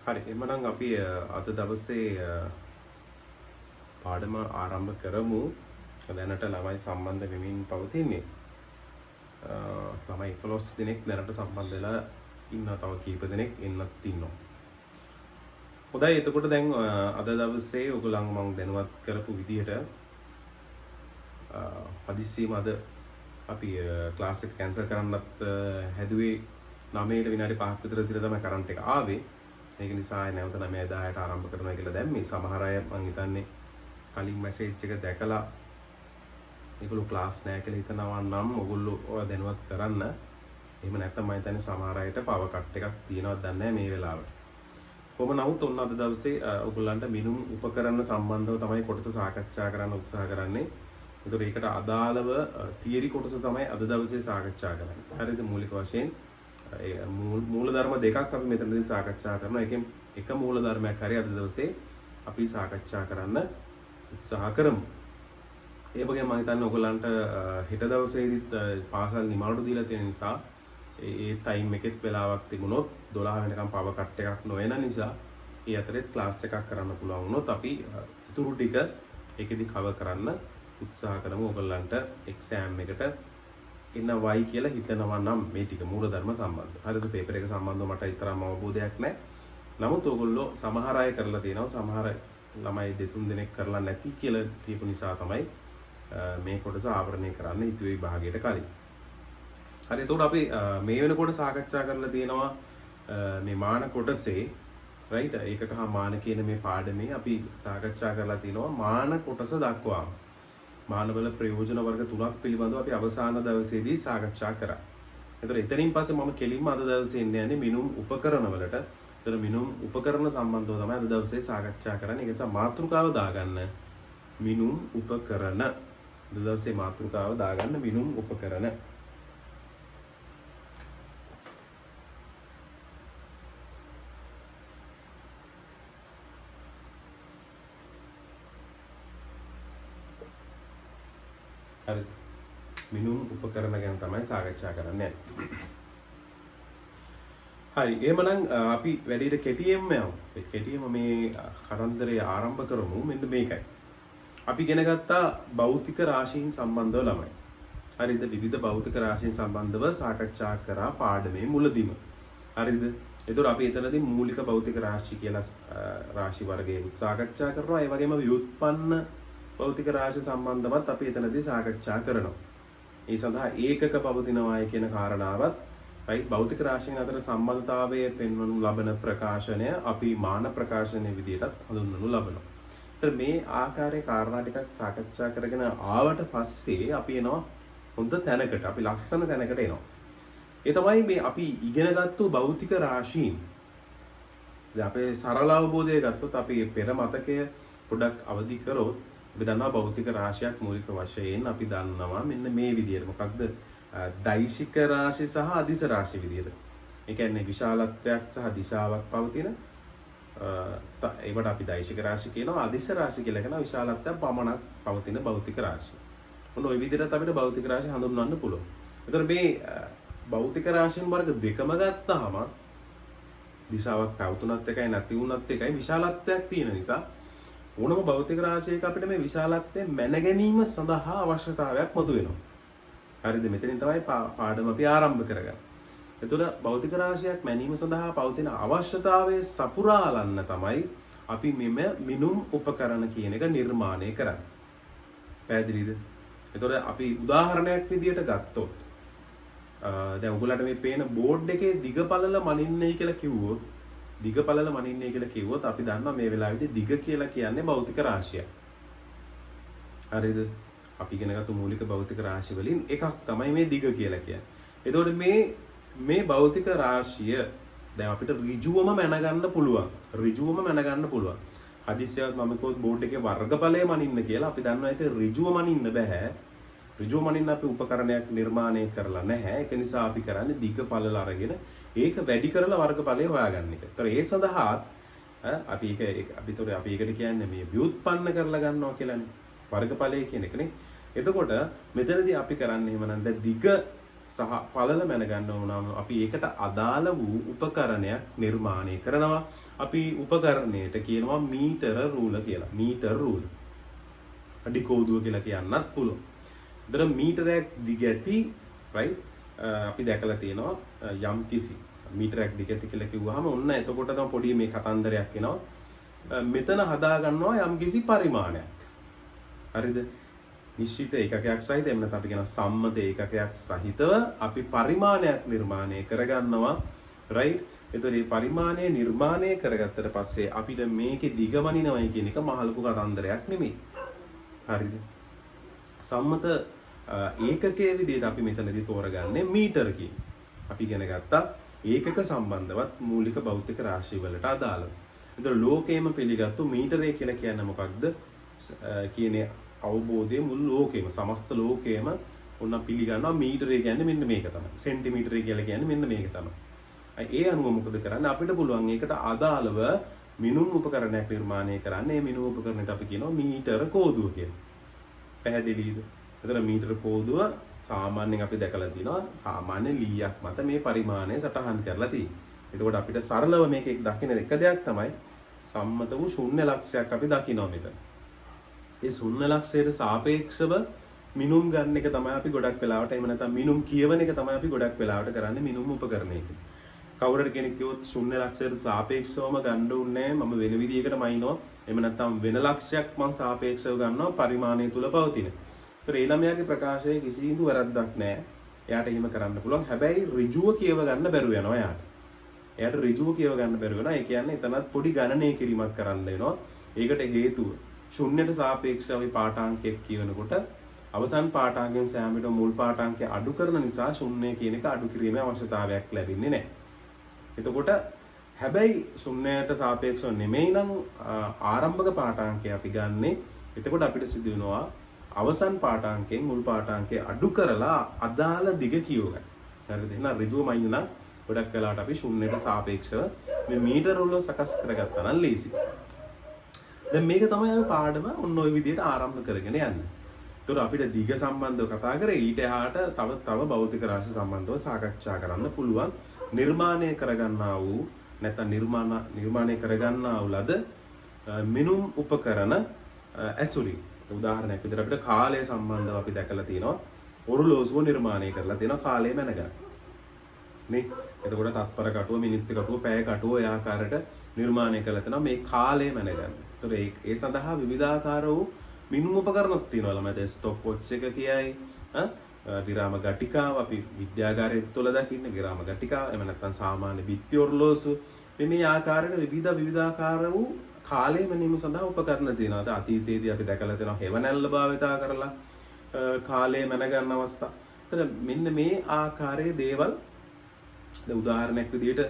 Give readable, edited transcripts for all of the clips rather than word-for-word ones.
හරි එමනම් අපි අද දවසේ පාඩම ආරම්භ කරමු. දැනට ළමයි සම්බන්ධ වෙමින් පවතින්නේ. ළමයි 11 දෙනෙක් දැනට සම්බන්ධ වෙලා ඉන්නවා. තව කීප දෙනෙක් එන්නත් ඉන්නවා. හොඳයි එතකොට දැන් අද දවසේ ඔයගොල්ලන් මම දැනුවත් කරපු විදිහට හදිස්සියම අද අපි ක්ලාස් එක කැන්සල් කරන්නත් හැදුවේ 9ට විනාඩි 5ක් විතර තමයි කරන්ට් එක ආවේ. ඒක නිසා නැවත 9:10ට ආරම්භ කරනවා කියලා දැම්මේ. සමහර අය මං හිතන්නේ කලින් මැසේජ් එක දැකලා ඒගොල්ලෝ ක්ලාස් නැහැ කියලා හිතනවා නම් ඔයගොල්ලෝ ඔය දැනුවත් කරන්න. එහෙම නැත්නම් මම හිතන්නේ සමහර අයට පවර් කට් එකක් තියෙනවද දන්නේ නැහැ මේ වෙලාවට. කොහොම නමුත් ඔන්න අද දවසේ ඔයගොල්ලන්ට මිනුම් උපකරණ සම්බන්ධව තමයි කොටස සාකච්ඡා කරන්න උත්සාහ කරන්නේ. ඒතකොට ඒකට අදාළව තියරි කොටස තමයි අද දවසේ සාකච්ඡා කරන්නේ. හරිද? මූලික වශයෙන් මූල ධර්ම දෙකක් අපි මෙතනදී සාකච්ඡා කරනවා. එකෙන් එක මූල ධර්මයක් හරි අද දවසේ අපි සාකච්ඡා කරන්න උත්සාහ කරමු. ඒ වගේම මම හිතන්නේ ඔයගොල්ලන්ට හෙට දවසේදීත් පාසල් නිමාවට දීලා තියෙන නිසා ඒ ටයිම් එකෙත් වෙලාවක් තිබුණොත් 12 වෙනකම් පවර් කට් එකක් නොවන නිසා ඒ අතරේ ක්ලාස් එකක් කරන්න පුළුවන් වුණොත් අපි ඉතුරු ටික ඒකෙදි කවර් කරන්න උත්සාහ කරමු. ඔයගොල්ලන්ට එක්සෑම් එකට එන්නවයි කියලා හිතනවා නම් මේ ටික මූලධර්ම සම්බන්ධ. හරිද? පේපර් එක සම්බන්ධව මට ඊතරම් අවබෝධයක් නැහැ. නමුත් ඔයගොල්ලෝ සමහර අය කරලා තියෙනවා. සමහර ළමයි දෙතුන් දෙනෙක් කරලා නැති කියලා කියපු නිසා තමයි මේ කොටස ආවරණය කරන්න හිතුවේ විභාගයට කලින්. හරි එතකොට අපි මේ වෙනකොට සාකච්ඡා කරලා තියෙනවා මේ මාන කොටසේ රයිට් ඒකක හා මාන කියන මේ පාඩමේ අපි සාකච්ඡා කරලා තිනවා මාන කොටස දක්වා මානවල ප්‍රයෝජන වර්ග තුනක් පිළිබඳව අපි අවසාන දවසේදී සාකච්ඡා කරා. එතකොට එතනින් පස්සේ මම කෙලින්ම අද දවසේ එන්නේ මිනුම් උපකරණ වලට. එතකොට මිනුම් උපකරණ සම්බන්ධව තමයි අද දවසේ සාකච්ඡා කරන්නේ. ඒ නිසා මාතෘකාව දාගන්න මිනුම් උපකරණ. අද දවසේ මාතෘකාව දාගන්න මිනුම් උපකරණ. හරි මිනුම් උපකරණ ගැන තමයි සාකච්ඡා කරන්නේ. හරි එහෙමනම් අපි වැඩිට කෙටියෙන්ම යමු. කෙටියෙන්ම මේ කතන්දරය ආරම්භ කරමු. මෙන්න මේකයි. අපි ඉගෙන ගත්තා භෞතික රාශීන් සම්බන්ධව ළමයි. හරිද? විවිධ භෞතික රාශීන් සම්බන්ධව සාකච්ඡා කරා පාඩමේ මුලදීම. හරිද? ඒතකොට අපි එතනදී මූලික භෞතික රාශි කියලා රාශි වර්ගයක් සාකච්ඡා කරනවා. ඒ වගේම ව්‍යුත්පන්න භෞතික රාශි සම්බන්ධවත් අපි එතනදී සාකච්ඡා කරනවා. ඒ සඳහා ඒකක පවතිනවායි කියන කාරණාවත් right භෞතික රාශීන් අතර සම්බන්ධතාවය පෙන්වනු ලබන ප්‍රකාශනය අපි මාන ප්‍රකාශනයේ විදිහටත් හඳුන්වනු ලබනවා. ඒතර මේ ආකාරයේ කාරණා ටිකක් සාකච්ඡා කරගෙන ආවට පස්සේ අපි එනවා හොඳ තැනකට. අපි ලස්සන තැනකට එනවා. ඒ තමයි මේ අපි ඉගෙනගත්තු භෞතික රාශීන්. දැන් අපේ සරල අවබෝධය ගත්තොත් අපි පෙර මතකය පොඩක් අවදි කරොත් අපි දන්නවා භෞතික රාශියක් මූලික වශයෙන් අපි දන්නවා මෙන්න මේ විදිහට. මොකක්ද? දෛශික රාශි සහ අදිශ රාශි විදිහට. ඒ කියන්නේ විශාලත්වයක් සහ දිශාවක් පවතින ඒවට අපි දෛශික රාශි කියනවා. අදිශ රාශි කියලා කියනවා විශාලත්වයක් පමණක් පවතින භෞතික රාශි. මොන ওই විදිහට අපිට භෞතික රාශි හඳුන්වන්න පුළුවන්. ඒතර මේ භෞතික රාශීන් වර්ග දෙකම ගත්තාම දිශාවක් පැවතුනත් එකයි නැති වුණත් එකයි විශාලත්වයක් තියෙන නිසා ඕනම භෞතික රාශියක අපිට මේ විශාලත්වය මැන ගැනීම සඳහා අවශ්‍යතාවයක් මතුවෙනවා. හරිද? මෙතනින් තමයි පාඩම අපි ආරම්භ කරගන්නේ. එතකොට භෞතික රාශියක් මැනීම සඳහා පවතින අවශ්‍යතාවයේ සපුරාලන්න තමයි අපි මෙම මිනුම් උපකරණ කියන එක නිර්මාණය කරන්නේ. පැහැදිලිද? එතකොට අපි උදාහරණයක් විදියට ගත්තොත් දැන් ඔයගොල්ලන්ට මේ පේන බෝඩ් එකේ දිග පළල මනින්නයි කියලා කිව්වොත් අපි දන්නවා මේ වෙලාවේදී දිග කියලා කියන්නේ භෞතික රාශියක්. හරිද? අපි ඉගෙනගත්තු මූලික භෞතික රාශි වලින් එකක් තමයි මේ දිග කියලා කියන්නේ. එතකොට මේ භෞතික රාශිය දැන් අපිට ඍජුවම මැනගන්න පුළුවන්. හදිස්සියවත් මම කිව්වොත් බෝඩ් එකේ වර්ගඵලය මනින්න කියලා අපි දන්නවා ඒක ඍජුව මනින්න බෑ. ඍජුව මනින්න අපි උපකරණයක් නිර්මාණය කරලා නැහැ. ඒක නිසා අපි කරන්නේ දිග පළල අරගෙන ඒක වැඩි කරලා වර්ගඵලය හොයාගන්න එක. ඒතර ඒ සඳහා අපි ඒකට කියන්නේ මේ ව්‍යුත්පන්න කරලා ගන්නවා කියලානේ. වර්ගඵලය කියන එකනේ. එතකොට මෙතනදී අපි කරන්නේ එහෙමනම් දැන් දිග සහ පළල මැනගන්න ඕනම අපි ඒකට අදාළ වූ උපකරණයක් නිර්මාණය කරනවා. අපි උපකරණයට කියනවා මීටර රූල කියලා. මීටර රූල. අඩි කෝදුව කියලා කියන්නත් පුළුවන්. ඒතර මීටරයක් දිග ඇති right අපි දැකලා තියෙනවා යම් කිසි මීටරයක් දිග ඇති කියලා කිව්වහම ඔන්න එතකොට තමයි පොඩි මේ කතන්දරයක් එනවා. මෙතන හදා ගන්නවා යම් කිසි පරිමාණයක්. හරිද? නිශ්චිත ඒකකයක් සහිත එහෙම නැත්නම් අපි කියන සම්මත ඒකකයක් සහිතව අපි පරිමාණයක් නිර්මාණය කරගන්නවා right. එතකොට මේ පරිමාණය නිර්මාණය කරගත්තට පස්සේ අපිට මේකේ දිගමනිනවයි කියන එක මහලුකු කතන්දරයක් නෙමෙයි. හරිද? සම්මත ඒකකයේ විදිහට අපි මෙතනදී තෝරගන්නේ මීටර කියන. අපි ඉගෙන ගත්තා ඒකක සම්බන්ධවත් මූලික භෞතික රාශි වලට අදාළව. එතකොට ලෝකයේම පිළිගත්තු මීටරය කියලා කියන්නේ මොකක්ද? කියන්නේ අවබෝධයේ මුළු ලෝකෙම සමස්ත ලෝකයේම ඔන්න පිළිගන්නවා මීටරය කියන්නේ මෙන්න මේක තමයි. සෙන්ටිමීටරය කියලා කියන්නේ මෙන්න මේක තමයි. ඒ අනුව මොකද කරන්නේ? අපිට පුළුවන් ඒකට අදාළව මිනුම් උපකරණයක් නිර්මාණය කරන්න. මේ මිනුම් උපකරණයට අපි කියනවා මීටර කෝදුව කියලා. පැහැදිලිද? එතන මීටර කෝදුව සාමාන්‍යයෙන් අපි දැකලා තිනවා සාමාන්‍ය ලීයක් මත මේ පරිමාණය සටහන් කරලා තියෙන්නේ. එතකොට අපිට සරලව මේක දකින්න එක දෙයක් තමයි සම්මත වූ ශුන්‍ය ලක්ෂයක් අපි දකිනවා මෙතන. ඒ ශුන්‍ය ලක්ෂයට සාපේක්ෂව මිනුම් ගන්න එක තමයි අපි ගොඩක් වෙලාවට එහෙම නැත්නම් මිනුම් කියවන එක තමයි අපි ගොඩක් වෙලාවට කරන්නේ මිනුම් උපකරණයකින්. කවුරුහරි කෙනෙක් කිව්වොත් ශුන්‍ය ලක්ෂයට සාපේක්ෂවම ගන්න ඕනේ මම වෙන විදිහකට මයින්නවා. එහෙම නැත්නම් වෙන ලක්ෂයක් මම සාපේක්ෂව ගන්නවා පරිමාණය තුල පවතින. ඒතර ඒ ළමයාගේ ප්‍රකාශයේ කිසිදු වැරද්දක් නැහැ. එයාට එහෙම කරන්න පුළුවන්. හැබැයි ඍජුව කියව ගන්න බැරුව යනවා එයාට. එයාට ඍජුව කියව ගන්න බැරුව වෙනවා. ඒ කියන්නේ එතනත් පොඩි ගණනය කිරීමක් කරන්න වෙනවා. ඒකට හේතුව ශුන්‍යයට සාපේක්ෂව අපි පාඨාංකයක් කියවනකොට අවසන් පාඨාංකයෙන් සෑම විටම මුල් පාඨාංකය අඩු කරන නිසා ශුන්‍ය කියන එක අඩු කිරීමේ අවශ්‍යතාවයක් ලැබෙන්නේ නැහැ. එතකොට හැබැයි ශුන්‍යයට සාපේක්ෂව නෙමෙයි නම් ආරම්භක පාඨාංකය අපි ගන්නෙ. එතකොට අපිට සිදු වෙනවා අවසන් පාඨාංකයෙන් මුල් පාඨාංකය අඩු කරලා අදාළ දිග කියව ගන්න. හරිද? එහෙනම් ඍජුවමයි නම් ගොඩක් වෙලාවට අපි ශුන්‍යයට සාපේක්ෂව මේ මීටර වල සකස් කරගත්තා නම් ලේසි. දැන් මේක තමයි අපි පාඩම ඔන්න ඔය විදිහට ආරම්භ කරගෙන යන්නේ. ඒතකොට අපිට දිග සම්බන්ධව කතා කරේ ඊට එහාට තව භෞතික රාශි සම්බන්ධව සාකච්ඡා කරන්න පුළුවන්. නිර්මාණය කරගන්නා වූ නැත්නම් නිර්මාණය කරගන්නා වූ ලද මිනුම් උපකරණ ඇසුරින් උදාහරණයක් විදිහට අපිට කාලය සම්බන්ධව අපි දැකලා තියෙනවා ඔරලෝසුව නිර්මාණය කරලා තියෙනවා කාලය මැනගන්න. මේ එතකොට තත්පර කටුව මිනිත්තු කටුව පැය කටුව ඒ ආකාරයට නිර්මාණය කරලා තියෙනවා මේ කාලය මැනගන්න. ඒතකොට ඒ සඳහා විවිධාකාර වූ මිනුම් උපකරණක් තියෙනවා ළමයි. දැන් ස්ටොප් වොච් එක කියයි විරාම ගටිකාව අපි විද්‍යාගාරය තුළ දකින්න විරාම ගටිකාව එහෙම නැත්නම් සාමාන්‍ය බිත්ති ඔරලෝසු මේ ආකාරයට විවිධාකාර වූ කාලය මැනීම සඳහා උපකරණ තියෙනවා. අතීතයේදී අපි දැකලා තියෙනවා හෙවණැල්ල භාවිතා කරලා කාලය මැන ගන්න අවස්ථා. එතන මෙන්න මේ ආකාරයේ දේවල් දැන් උදාහරණයක් විදිහට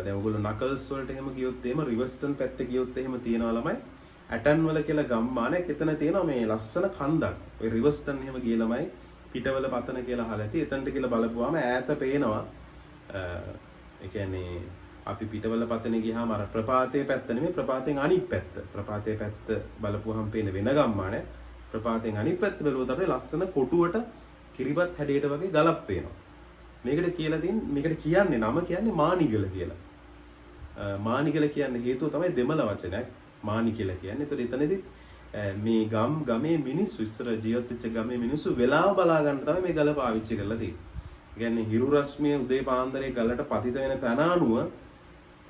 දැන් ඔයගොල්ලෝ නකල්ස් වලට එහෙම ගියොත් එහෙම රිවර්ස්ටන් පැත්තේ ගියොත් එහෙම තියනවා ළමයි ඇටන් වල කියලා ගම්මානයක් එතන තියෙනවා මේ ලස්සන කන්දක්. ඔය රිවර්ස්ටන් එහෙම ගිය ළමයි පිටවල පතන කියලා අහලා ඇති. එතනට කියලා බලපුවාම ඈත පේනවා ඒ කියන්නේ අපි පිටවල පතන ගියාම අර ප්‍රපාතයේ පැත්ත නෙමෙයි ප්‍රපාතයෙන් අනිත් පැත්ත. ප්‍රපාතයේ පැත්ත බලපුවාම පේන වෙන ගම්මානය. ප්‍රපාතයෙන් අනිත් පැත්ත බැලුවොත් අපේ ලස්සන කොටුවට කිරිබත් හැඩයට වගේ ගලක් පේනවා. මේකට කියලා තියෙන්නේ මේකට කියන්නේ නම කියන්නේ මානිගල කියලා. මානිගල කියන්නේ හේතුව තමයි දෙමළ වචනයක් මානි කියලා කියන්නේ. ඒතර එතනදී මේ ගමේ මිනිස්සු ඉස්සර ජීවත් වෙච්ච ගමේ මිනිස්සු වෙලාව බලා ගන්න තමයි මේ ගල පාවිච්චි කරලා තියෙන්නේ. ඒ කියන්නේ හිරු රශ්මිය උදේ පාන්දරේ ගලට පතිත වෙන තැන අනුව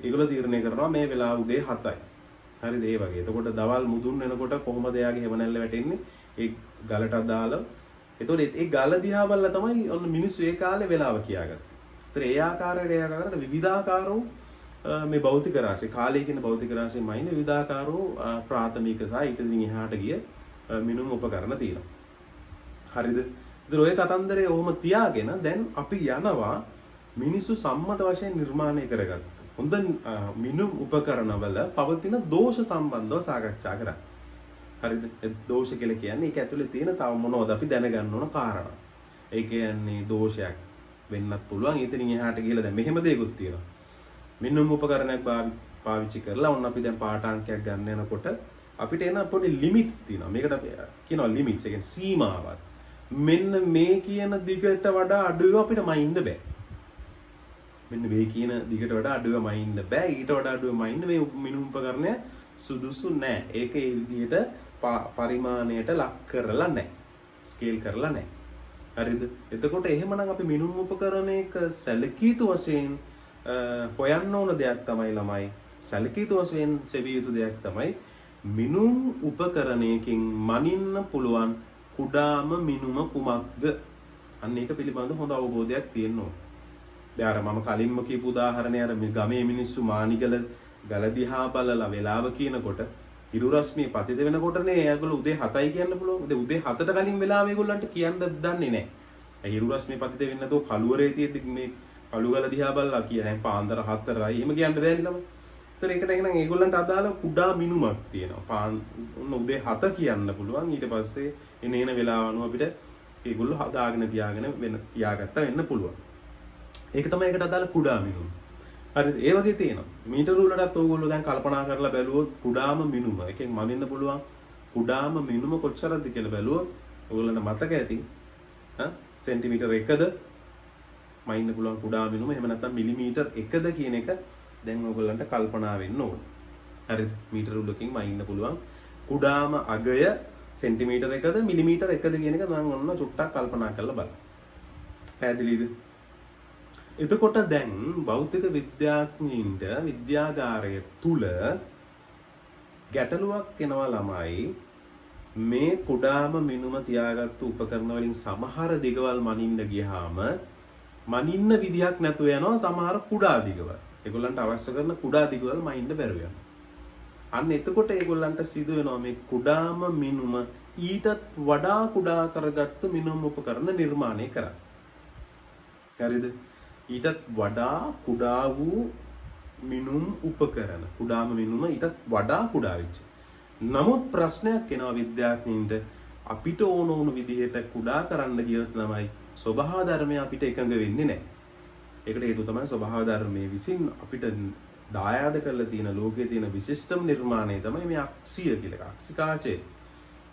ඒගොල්ලෝ තීරණය කරනවා මේ වෙලාව උදේ 7යි. හරිද? ඒ වගේ. එතකොට දවල් මුදුන් වෙනකොට කොහොමද එයාගේ හෙවණැල්ල වැටෙන්නේ? ඒ ගලට අදාළ. එතකොට ඒ ගල දිහා බලලා තමයි ඔන්න මිනිස්සු ඒ කාලේ වෙලාව කියාගත්තේ. ඒතර ඒ ආකාරයට විවිධාකාර වූ මේ භෞතික රාශි කාලය කියන භෞතික රාශියමයිනේ විවිධාකාර වූ ප්‍රාථමික සහ ඊට එහාට ගිය මිනුම් උපකරණ තියෙනවා. හරිද? ඉතින් ඔය කතන්දරේ ඔහොම තියාගෙන දැන් අපි යනවා මිනිස්සු සම්මත වශයෙන් නිර්මාණය කරගත්ත හොඳ මිනුම් උපකරණවල පවතින දෝෂ සම්බන්ධව සාකච්ඡා කරා. හරිද? දෝෂ කියලා කියන්නේ ඒක ඇතුලේ තියෙන තව මොනවද අපි දැනගන්න ඕන කාරණා. ඒ කියන්නේ දෝෂයක් වෙන්නත් පුළුවන්. ඊතනින් එහාට ගිහලා දැන් මෙහෙම දේකුත් තියෙනවා. මිනුම් උපකරණයක් පාවිච්චි කරලා ඔන්න අපි දැන් පාඨාංකයක් ගන්න යනකොට අපිට එන පොඩි ලිමිට්ස් තියෙනවා. මේකට අපි කියනවා ලිමිට්ස්. ඒ කියන්නේ සීමාවක්. මෙන්න මේ කියන දිගට වඩා අඩුව අපිට මයින්ඩ් බෑ. මෙන්න මේ කියන දිගට වඩා අඩුව මයින්ඩ් බෑ. ඊට වඩා අඩුව මයින්ඩ් මේ මිනුම් උපකරණය සුදුසු නෑ. ඒක ඒ විදිහට පරිමාණයට ලක් කරලා නෑ. ස්කේල් කරලා නෑ. හරිද? එතකොට එහෙමනම් අපි මිනුම් උපකරණයක සැලකිය යුතු වශයෙන් හොයන්න ඕන දෙයක් තමයි ළමයි. සැලකිය යුතු වශයෙන් සෙවිය යුතු දෙයක් තමයි මිනුම් උපකරණයකින් මනින්න පුළුවන් කුඩාම මිනුම කුමක්ද? අන්න ඒක පිළිබඳ හොඳ අවබෝධයක් තියෙන්න ඕන. දැන් අර මම කලින්ම කියපු උදාහරණය අර ගමේ මිනිස්සු මානිගල ගල දිහා බලලා වෙලාව කියනකොට හිරු රශ්මිය පතිත වෙනකොටනේ ඒගොල්ලෝ උදේ 7යි කියන්න පුළුවන්. උදේ 7ට කලින් වෙලාව ඒගොල්ලන්ට කියන්න දන්නේ නැහැ. ඒ හිරු රශ්මිය පතිත වෙන්නේ නැතෝ කළුවරේ තියෙද්දි මේ කළුගල දිහා බලලා කියන්නේ පාන්දර 4යි. එහෙම කියන්න බෑනේ ළමයි. ඒතර ඒකට එහෙනම් ඒගොල්ලන්ට අදාළ කුඩා මිනුමක් තියෙනවා. ඔන්න උදේ 7 කියන්න පුළුවන්. ඊට පස්සේ එන වෙලාව අනුව අපිට ඒගොල්ලෝ හදාගෙන තියාගත්ත වෙන්න පුළුවන්. ඒක තමයි ඒකට අදාළ කුඩා මිනුම. හරිද? ඒ වගේ තියෙනවා. මීටර වලටත් ඕගොල්ලෝ දැන් කල්පනා කරලා බැලුවොත් කුඩාම මිනුම එකෙන් මනින්න පුළුවන් කුඩාම මිනුම කොච්චරද කියලා බැලුවොත් ඕගොල්ලන්ට මතක ඇති. සෙන්ටිමීටර් 1ද මනින්න පුළුවන් කුඩා මිනුම. එහෙම නැත්නම් මිලිමීටර් 1ද කියන එක දැන් ඕගොල්ලන්ට කල්පනා වෙන්න ඕන. හරිද? මීටර උඩකින් මනින්න පුළුවන් කුඩාම අගය සෙන්ටිමීටර් 1ද මිලිමීටර් 1ද කියන එක මම ඔන්න චුට්ටක් කල්පනා කරලා බලන්න. පැහැදිලිද? එතකොට දැන් භෞතික විද්‍යාඥයින්ට විද්‍යාගාරය තුල ගැටලුවක් එනවා ළමයි. මේ කුඩාම මිනුම තියාගත්තු උපකරණ වලින් සමහර දිගවල් මනින්න ගියාම මනින්න විදියක් නැතුව යනවා සමහර කුඩා දිගවල්. ඒගොල්ලන්ට අවශ්‍ය කරන කුඩා දිගවල් මනින්න බැරුව යනවා. අන්න එතකොට ඒගොල්ලන්ට සිදු වෙනවා මේ කුඩාම මිනුම ඊටත් වඩා කුඩා කරගත්තු මිනුම් උපකරණ නිර්මාණය කරන්න. හරිද? ඊටත් වඩා කුඩා වූ මිනුම් උපකරණ කුඩාම මිනුම ඊටත් වඩා කුඩා වෙච්ච. නමුත් ප්‍රශ්නයක් එනවා විද්‍යාඥයින්ට අපිට ඕන ඕන විදිහට කුඩා කරන්න ගියොත් ළමයි ස්වභාව ධර්මය අපිට එකඟ වෙන්නේ නැහැ. ඒකට හේතුව තමයි ස්වභාව ධර්මයේ විසින් අපිට දායාද කරලා තියෙන ලෝකයේ තියෙන විශිෂ්ටම නිර්මාණය තමයි මේ අක්සිය කියලා. අක්සිකාචය.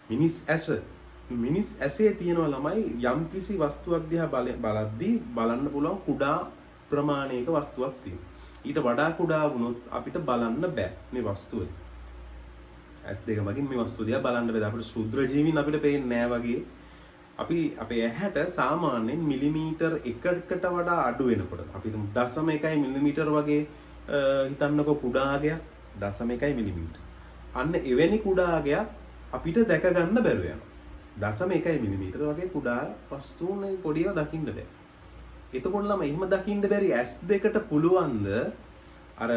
මිනිස් ඇසේ තියෙනවා ළමයි යම්කිසි වස්තුවක් දිහා බලද්දී බලන්න පුළුවන් කුඩා ප්‍රමාණයක වස්තුවක් තියෙනවා. ඊට වඩා කුඩා වුණොත් අපිට බලන්න බෑ මේ වස්තුව. ඇස් දෙක මගින් මේ වස්තුව දිහා බලන්න බෑ. අපිට ශුද්‍ර ජීවීන් අපිට පේන්නේ නෑ වගේ. අපි අපේ ඇහැට සාමාන්‍යයෙන් මිලිමීටර් 1කට වඩා අඩු වෙනකොට අපි 0.1 මිලිමීටර් වගේ හිතන්නකො කුඩාගයක් 0.1 මිලිමීටර්. අන්න එවැනි කුඩාගයක් අපිට දැක ගන්න බැරුව යනවා. 0.1 මිලිමීටර වගේ කුඩා වස්තුන් පොඩිව දකින්න බෑ. එතකොට ළම එහෙම දකින්න බැරි S2කට පුළුවන්ද අර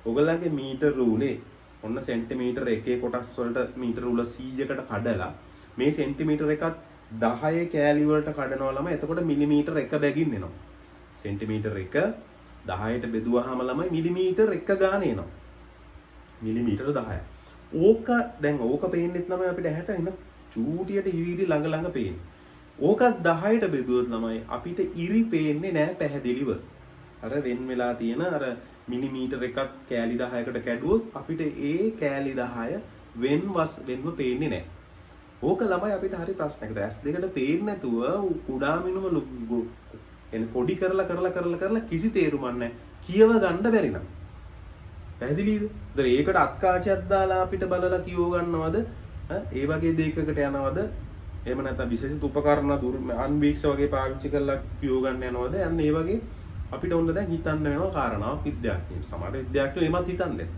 ඔයගලගේ මීටර රූලේ ඔන්න සෙන්ටිමීටර එකේ කොටස් වලට මීටර රූල 100කට කඩලා මේ සෙන්ටිමීටර එකත් 10 කෑලි වලට කඩනවා ළම එතකොට මිලිමීටර 1 බැගින් එනවා. සෙන්ටිමීටර 1 10ට බෙදුවාම ළමයි මිලිමීටර 1 ගාන එනවා. මිලිමීටර 10. ඕක දැන් ඕක පේන්නෙත් ළමයි අපිට ඇහැට එන චූටියට ඉරි ළඟ ළඟ පේන්නේ. ඕකත් 10ට බෙදුවොත් ළමයි අපිට ඉරි පේන්නේ නැහැ පැහැදිලිව. අර වෙන් වෙලා තියෙන අර මිලිමීටර එකක් කෑලි 10කට කැඩුවොත් අපිට ඒ කෑලි 10 වෙන්ව පේන්නේ නැහැ. ඕක ළමයි අපිට හරි ප්‍රශ්නයකට. S2කට පේන්නේ නැතුව කුඩා මිනුම එන පොඩි කරලා කිසි තේරුමක් නැහැ. කියව ගන්න බැරි නම්. පැහැදිලිද? ඒතර ඒකට අත්කාචයක් දාලා අපිට බලලා කියව ගන්නවද? ඒ වගේ දෙයකකට යනවද? එහෙම නැත්නම් විශේෂිත උපකරණ අන්වීක්ෂ වගේ පාවිච්චි කරලා කියව ගන්න යනවද? යන්න ඒ වගේ අපිට ඕන දැන් හිතන්න වෙනවා කාරණාවක් විද්‍යාඥයන්. සමහර විද්‍යාඥයෝ එමත් හිතන්නේ.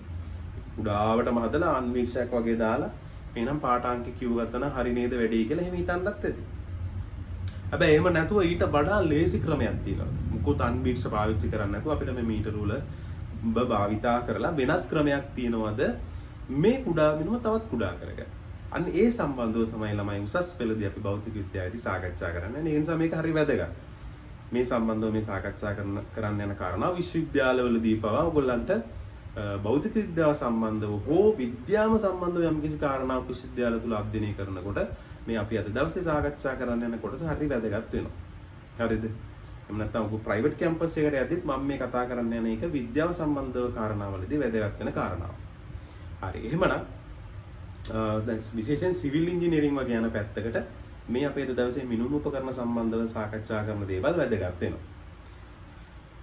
උඩාවටම හදලා අන්වීක්ෂයක් වගේ දාලා එහෙනම් පාඨාංක කියව ගත්තා නම් හරි නේද වැඩි කියලා එහෙම හිතන්නත් ඇති. හැබැයි එහෙම නැතුව ඊට වඩා ලේසි ක්‍රමයක් තියෙනවා. මොකොත් අන්වීක්ෂ පාවිච්චි කරන්නේ නැතුව අපිට මේ මීටර රූල භාවිතා කරලා වෙනත් ක්‍රමයක් තියෙනවද මේ කුඩා මිනුම තවත් කුඩා කරගන්න. අන්න ඒ සම්බන්ධව තමයි ළමයි උසස් පෙළදී අපි භෞතික විද්‍යාවේදී සාකච්ඡා කරන්නේ. ඒ නිසා මේක හරි වැදගත්. මේ සම්බන්ධව මේ සාකච්ඡා කරන්න යන කාරණා විශ්වවිද්‍යාලවලදී පවා ඔයගොල්ලන්ට භෞතික විද්‍යාව සම්බන්ධව හෝ විද්‍යාව සම්බන්ධව යම්කිසි කාරණාවක් විශ්වවිද්‍යාල තුල අධ්‍යයනය කරනකොට මේ අපි අද දවසේ සාකච්ඡා කරන්න යන කොටස හරි වැදගත් වෙනවා. හරිද? එහෙම නැත්නම් ඔක ප්‍රයිවට් කැම්පස් එකකට යද්දිත් මම මේ කතා කරන්න යන එක විද්‍යාව සම්බන්ධව කාරණාවලදී වැදගත් වෙන කාරණාවක්. හරි. එහෙමනම් දැන් විශේෂයෙන් සිවිල් ඉංජිනේරින් වගේ යන පැත්තකට මේ අපේ දවසේ මිනුම් උපකරණ සම්බන්ධව සාකච්ඡා කරන දේවල් වැදගත් වෙනවා.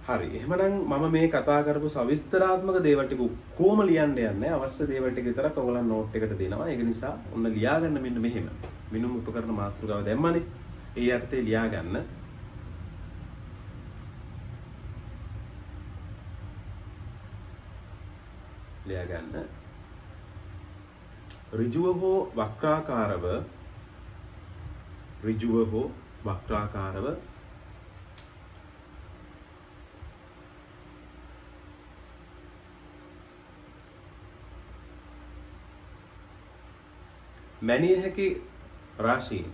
හරි. එහෙමනම් මම මේ කතා කරපු සවිස්තරාත්මක දේවල් ටික කොහොම ලියන්න යන්නේ අවශ්‍ය දේවල් ටික විතරක් ඔයගොල්ලන් නෝට් එකට දෙනවා. ඒක නිසා ඔන්න ලියාගන්න මෙන්න මෙහෙම. මිනුම් උපකරණ මාතෘකාව දැම්මනේ. ඒ යටතේ ලියාගන්න. ඍජුව හෝ වක්‍රාකාරව මැනිය හැකි රාශීන්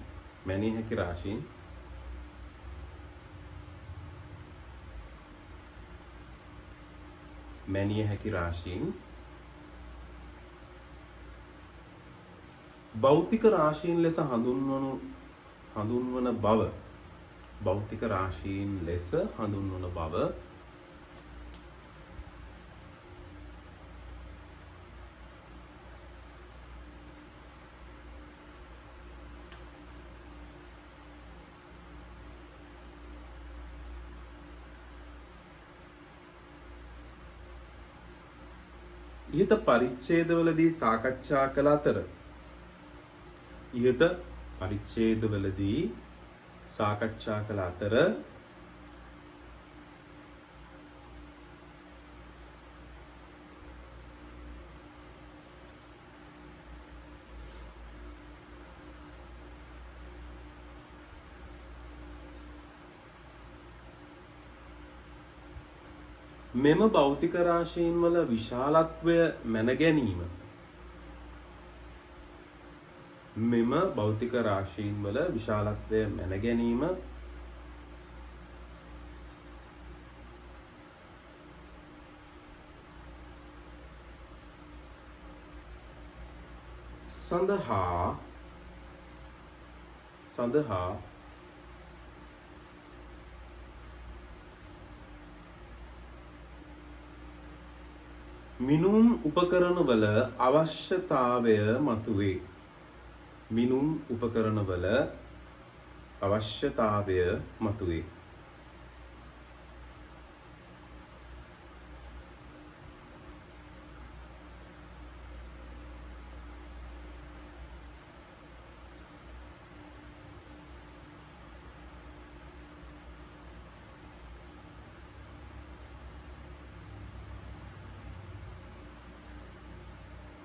භෞතික රාශීන් ලෙස හඳුන්වන බව ඉහත පරිච්ඡේදවලදී සාකච්ඡා කළ අතර මෙම භෞතික රාශීන් වල විශාලත්වය මැන ගැනීම සඳහා මිනුම් උපකරණවල අවශ්‍යතාවය මතුවේ.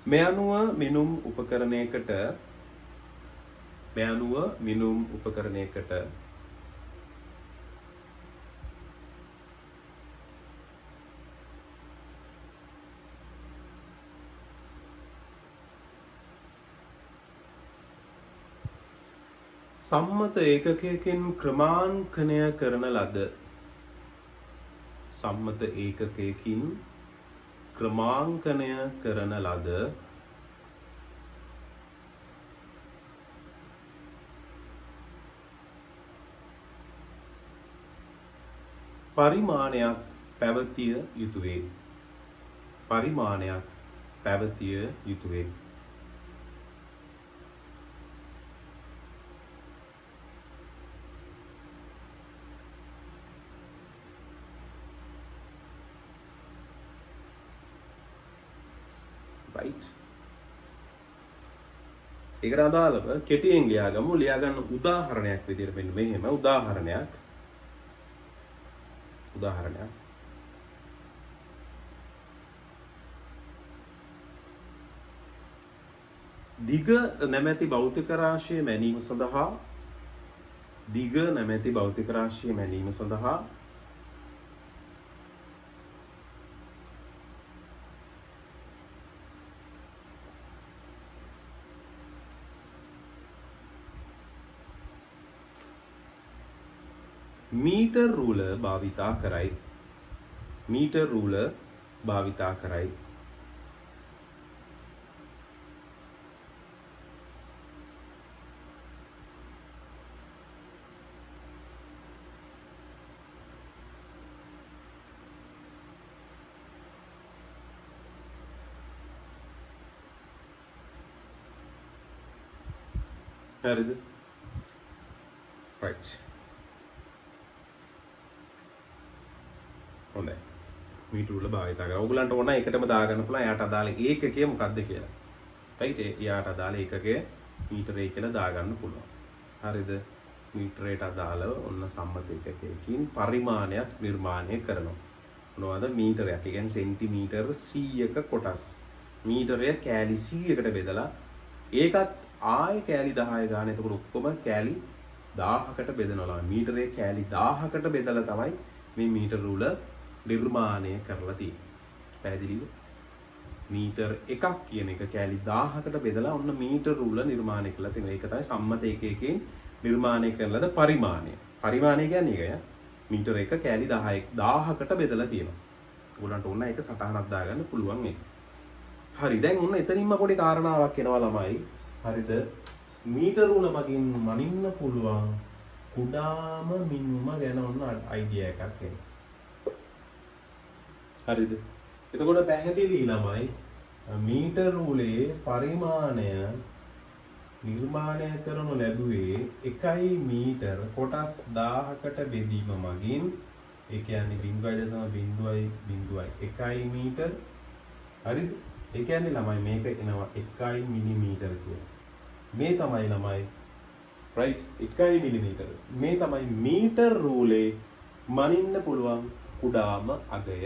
මේ අනුව මිනුම් උපකරණයකට සම්මත ඒකකයකින් ක්‍රමාංකනය කරන ලද පරිමාණයක් පැවතිය යුතුය. right. ඒකට අදාළව කෙටියෙන් ලියාගමු. ලියාගන්න උදාහරණයක් විදිහට මෙන්න මෙහෙම උදාහරණයක්. දිග නැමැති භෞතික රාශිය මැනීම සඳහා මීටර් රූල භාවිතා කරයි. හරිද? right. හොඳයි. මීටර රූල භාවිත කරලා. ඕගලන්ට ඕන එකටම දාගන්න පුළුවන් එයාට අදාළ ඒකකය මොකක්ද කියලා. right? එයාට අදාළ ඒකකය මීටරේ කියලා දාගන්න පුළුවන්. හරිද? මීටරයට අදාළව ඔන්න සම්මත ඒකකයකින් පරිමාණයක් නිර්මාණය කරනවා. මොනවද? මීටරයක්. ඒ කියන්නේ සෙන්ටිමීටර් 100ක කොටස්. මීටරය කෑලි 100කට බෙදලා ඒකත් ආයෙ කෑලි 10 ගන්න. එතකොට ඔක්කොම කෑලි 1000කට බෙදනවා. මීටරේ කෑලි 1000කට බෙදලා තමයි මේ මීටර රූල නිර්මාණය කරලා තියෙන්නේ. පැහැදිලිද? මීටර් එකක් කියන එක කෑලි 1000කට බෙදලා ඔන්න මීටර රූල නිර්මාණය කරලා තියෙනවා. ඒක තමයි සම්මත ඒකකයෙන් නිර්මාණය කරන ලද පරිමාණය. පරිමාණය කියන්නේ ඒකය. මීටර එක කෑලි 1000කට බෙදලා තියෙනවා. ඔයගොල්ලන්ට ඕන එක සටහනක් දාගන්න පුළුවන් ඒක. හරි. දැන් ඔන්න එතනින්ම පොඩි කාරණාවක් එනවා ළමයි. හරිද? මීටර රූල මගින් මනින්න පුළුවන් කුඩාම මිනුම ගැන ඔන්න අයිඩියා එකක් එනවා. හරිද? එතකොට පැහැදිලි ළමයි මීටර රූලේ පරිමාණය නිර්මාණය කරනු ලැබුවේ 1 මීටර කොටස් 1000කට බෙදීම මගින්. ඒ කියන්නේ 0.0.1 මීටර. හරිද? ඒ කියන්නේ ළමයි මේක එනවා 1 මිලිමීටර කියලා. මේ තමයි ළමයි right 1 මිලිමීටර. මේ තමයි මීටර රූලේ මනින්න පුළුවන් කුඩාම අගය.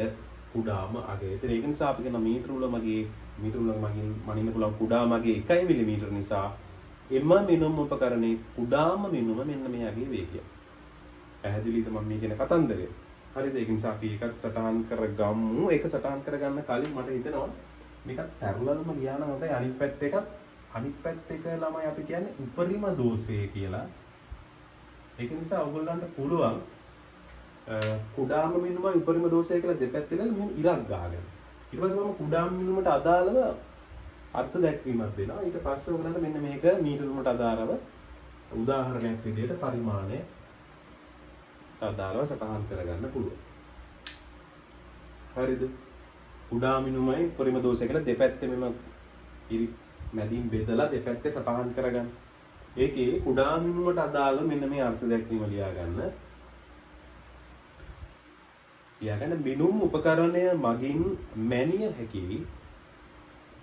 කුඩාම අගය. ඒක නිසා අපි කියන මීටර රූල මගින් මනින්න පුළුවන් කුඩාම අගය 1 මිලිමීටර නිසා එම මිනුම් උපකරණේ කුඩාම මිනුම මෙන්න මේ අගේ වේ කියලා. පැහැදිලිද මම මේ කියන කතන්දරය? හරිද? ඒක නිසා අපි ඒකත් සටහන් කරගමු. ඒක සටහන් කරගන්න කලින් මට හිතෙනවා මේකත් පැරලල්ම ගියා නම් හොඳයි. අනිත් පැත්ත එක ළමයි අපි කියන්නේ උපරිම දෝෂය කියලා. ඒක නිසා ඔයගොල්ලන්ට පුළුවන් කුඩාම මිනුමයි උපරිම දෝෂය කියලා දෙපැත්තේ මෙහෙම ඉරක් ගහගෙන. ඊට පස්සේ මම කුඩාම මිනුමට අදාළව අර්ථ දැක්වීමක් දෙනවා. ඊට පස්සේ ඔයගලන්ට මෙන්න මේක මීටර වලට අදාළව උදාහරණයක් විදිහට පරිමාණය අදාළව සටහන් කරගන්න පුළුවන්. හරිද? කුඩා මිනුමයි උපරිම දෝෂය කියලා දෙපැත්තේ මෙම ඉරි මැදින් බෙදලා දෙපැත්තේ සටහන් කරගන්න. ඒකේ කුඩා මිනුමට අදාළව මෙන්න මේ අර්ථ දැක්වීම ලියා ගන්න. මිනුම් උපකරණය මගින් මැනිය හැකි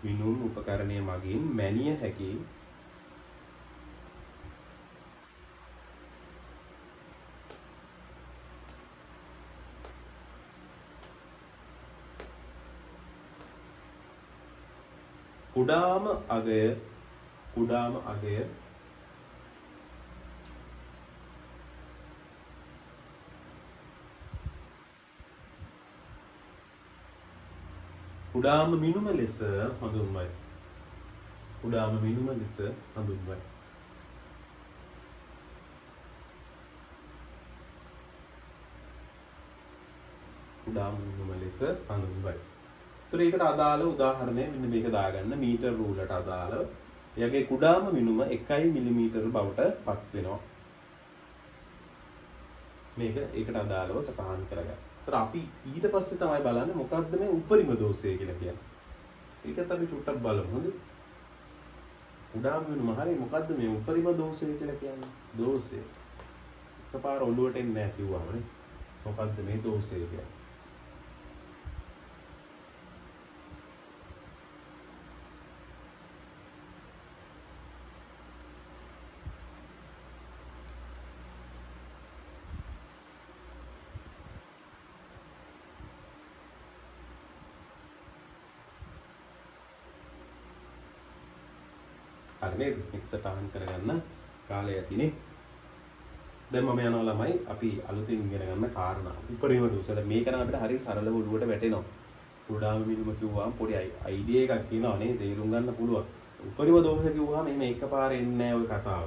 මිනුම් උපකරණය මගින් මැනිය හැකි කුඩාම අගය කුඩාම මිනුම ලෙස හඳුන්වයි. කුඩාම මිනුම ලෙස හඳුන්වයි. කුඩාම මිනුම ලෙස හඳුන්වයි. ඒතර ඒකට අදාළ උදාහරණය මෙන්න මේක දාගන්න. මීටර රූලට අදාළව එයාගේ කුඩාම මිනුම 1 මිලිමීටර බවට පත් වෙනවා. මේක ඒකට අදාළව සටහන් කරගන්න. අපි ඊට පස්සේ තමයි බලන්නේ මොකක්ද මේ උපරිම දෝෂය කියලා කියන්නේ. ඒකත් අපි චුට්ටක් බලමු. හොඳයි. උදාම වෙනම හරිය මොකද්ද මේ උපරිම දෝෂය කියලා කියන්නේ? දෝෂය. එකපාර ඔළුවට එන්නේ නැහැ කිව්වම නේ. මොකද්ද මේ දෝෂය කියන්නේ? හරි නේද? මේක සටහන් කරගන්න කාලය ඇතිනේ. දැන් මම යනවා ළමයි අපි අලුතින් ඉගෙන ගන්න කාරණා. උපරිම දෝෂ. දැන් මේක නම් අපිට හරිය සරලව ඔළුවට වැටෙනවා. කුඩාම මිනුම කිව්වම පොඩි අයිඩියා එකක් තියෙනවා නේ. තේරුම් ගන්න පුළුවන්. උපරිම දෝෂ කිව්වම එහෙම එකපාරෙ එන්නේ නැහැ ওই කතාව.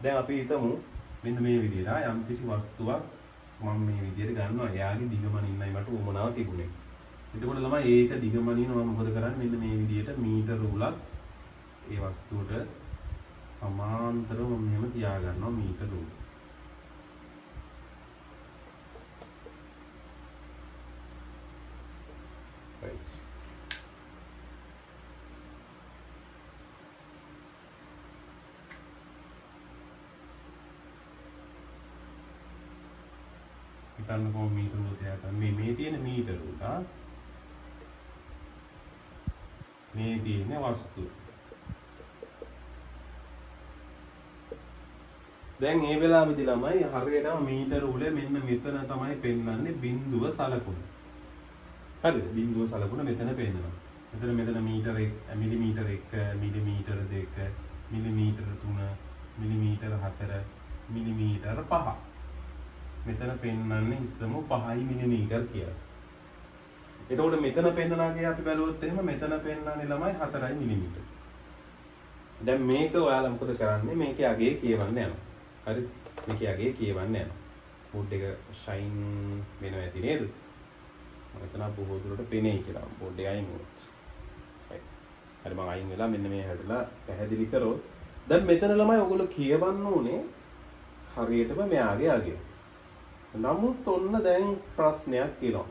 දැන් අපි හිතමු මෙන්න මේ විදිහට යම් කිසි වස්තුවක් මම මේ විදිහට ගන්නවා. එයාගේ දිගමනින්නයි මට උවමනාව තිබුණේ. එතකොට ළමයි ඒක දිගමනිනවා මොකද කරන්නේ? මෙන්න මේ විදිහට මීටර රූලක් ඒ වස්තුවට සමාන්තරව මෙහෙම තියා ගන්නවා මීටර රූල. right. හිතන්නකෝ මීටර උඩ තියාගන්න. මේ තියෙන මීටර උඩ මේ තියෙන වස්තුව. දැන් මේ වෙලාවෙදි ළමයි හරියටම මීටර උඩ මෙන්න මෙතන තමයි පෙන්වන්නේ බිඳුව සලකුණ. හරිද? බිඳුව සලකුණ මෙතන පෙන්නනවා. මෙතන මීටර 1 මිලිමීටර 1 මිලිමීටර 2 මිලිමීටර 3 මිලිමීටර 4 මිලිමීටර 5. මෙතන පෙන්වන්නේ හිතමු 5 මිලිමීටර කියලා. එතකොට මෙතන පෙන්නනා කිය අපි බැලුවොත් එහෙම මෙතන පෙන්නන්නේ ළමයි 4 මිලිමීටර. දැන් මේක ඔයාලා මොකද කරන්නේ? මේකේ අගේ කියවන්න යනවා. හරි? මේකේ අගේ කියවන්න යනවා. බෝඩ් එක ෂයින් වෙනවා ඇති නේද? මෙතන බොහෝ දුරට පෙනේ කියලා බෝඩ් එක අයින් වුණොත්. හරි මම අයින් වෙලා මෙන්න මේ හැදලා පැහැදිලි කරොත් දැන් මෙතන ළමයි ඔයගොල්ලෝ කියවන්න ඕනේ හරියටම මෙයාගේ අගේ. නමුත් ඔන්න දැන් ප්‍රශ්නයක් එනවා.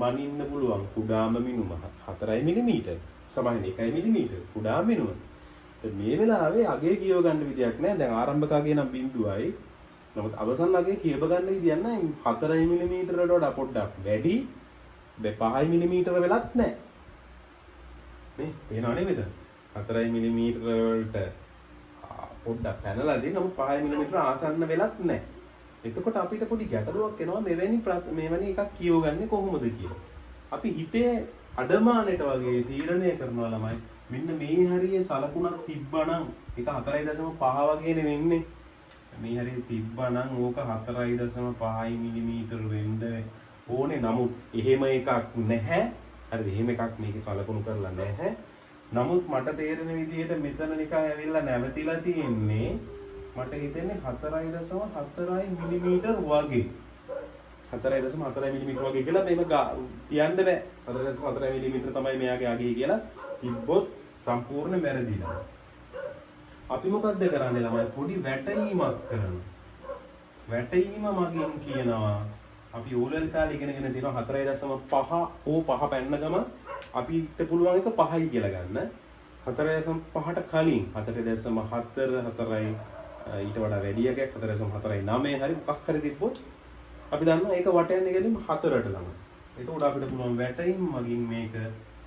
මනින්න පුළුවන් කුඩාම මිනුම 4 මිලිමීටර සමාන 1 මිලිමීටර කුඩාම මිනුම. මේ වෙලාවේ අගේ කියව ගන්න විදියක් නැහැ. දැන් ආරම්භක අගේ නම් 0යි. නමුත් අවසන් අගේ කියව ගන්න විදියක් නැහැ. 4 මිලිමීටර වලට පොඩ්ඩක් වැඩි. 5 මිලිමීටර වෙලත් නැහැ. මේ පේනව නේද? 4 මිලිමීටර වලට පොඩ්ඩක් පැනලාදී නමුත් 5 මිලිමීටර ආසන්න වෙලත් නැහැ. එතකොට අපිට පොඩි ගැටලුවක් එනවා මෙවැනි එකක් කියවගන්නේ කොහොමද කියලා. අපි හිතේ අඩමාණයට වගේ තීරණය කරනවා ළමයි. මෙන්න මේ හරියේ සලකුණක් තිබ්බනම් ඒක 4.5 වගේනේ වෙන්නේ. මේ හරියේ තිබ්බනම් ඕක 4.5 මිලිමීටර වෙන්න ඕනේ. නමුත් එහෙම එකක් නැහැ. හරිද? එහෙම එකක් මේකේ සලකුණු කරලා නැහැ. නමුත් මට තේරෙන විදිහට මෙතන නිකන් ඇවිල්ලා නැවතිලා තියෙන්නේ මට හිතෙන්නේ 4.4 මිලිමීටර වගේ. 4.4 මිලිමීටර වගේ කියලා මේක තියන්න බෑ. 4.4 මිලිමීටර තමයි මෙයාගේ අගේ කියලා තිබ්බොත් සම්පූර්ණ වැරදිලා. අපි මොකද්ද කරන්නේ ළමයි? පොඩි වැටීමක් කරනවා. වැටීම මගින් කියනවා අපි ඕලල් කාලේ ඉගෙනගෙන තියෙනවා 4.5 ඕ 5 පැන්න ගම අපිට පුළුවන් එක 5යි කියලා ගන්න. 4.5ට කලින් 4.4 4යි ඊට වඩා වැඩි එකක් 4.49 හරි මොකක් හරි තිබ්බොත් අපි දන්නවා ඒක වටයන් එකලින් 4ට ළඟ. එතකොට අපිට පුළුවන් වැටීම් මගින් මේක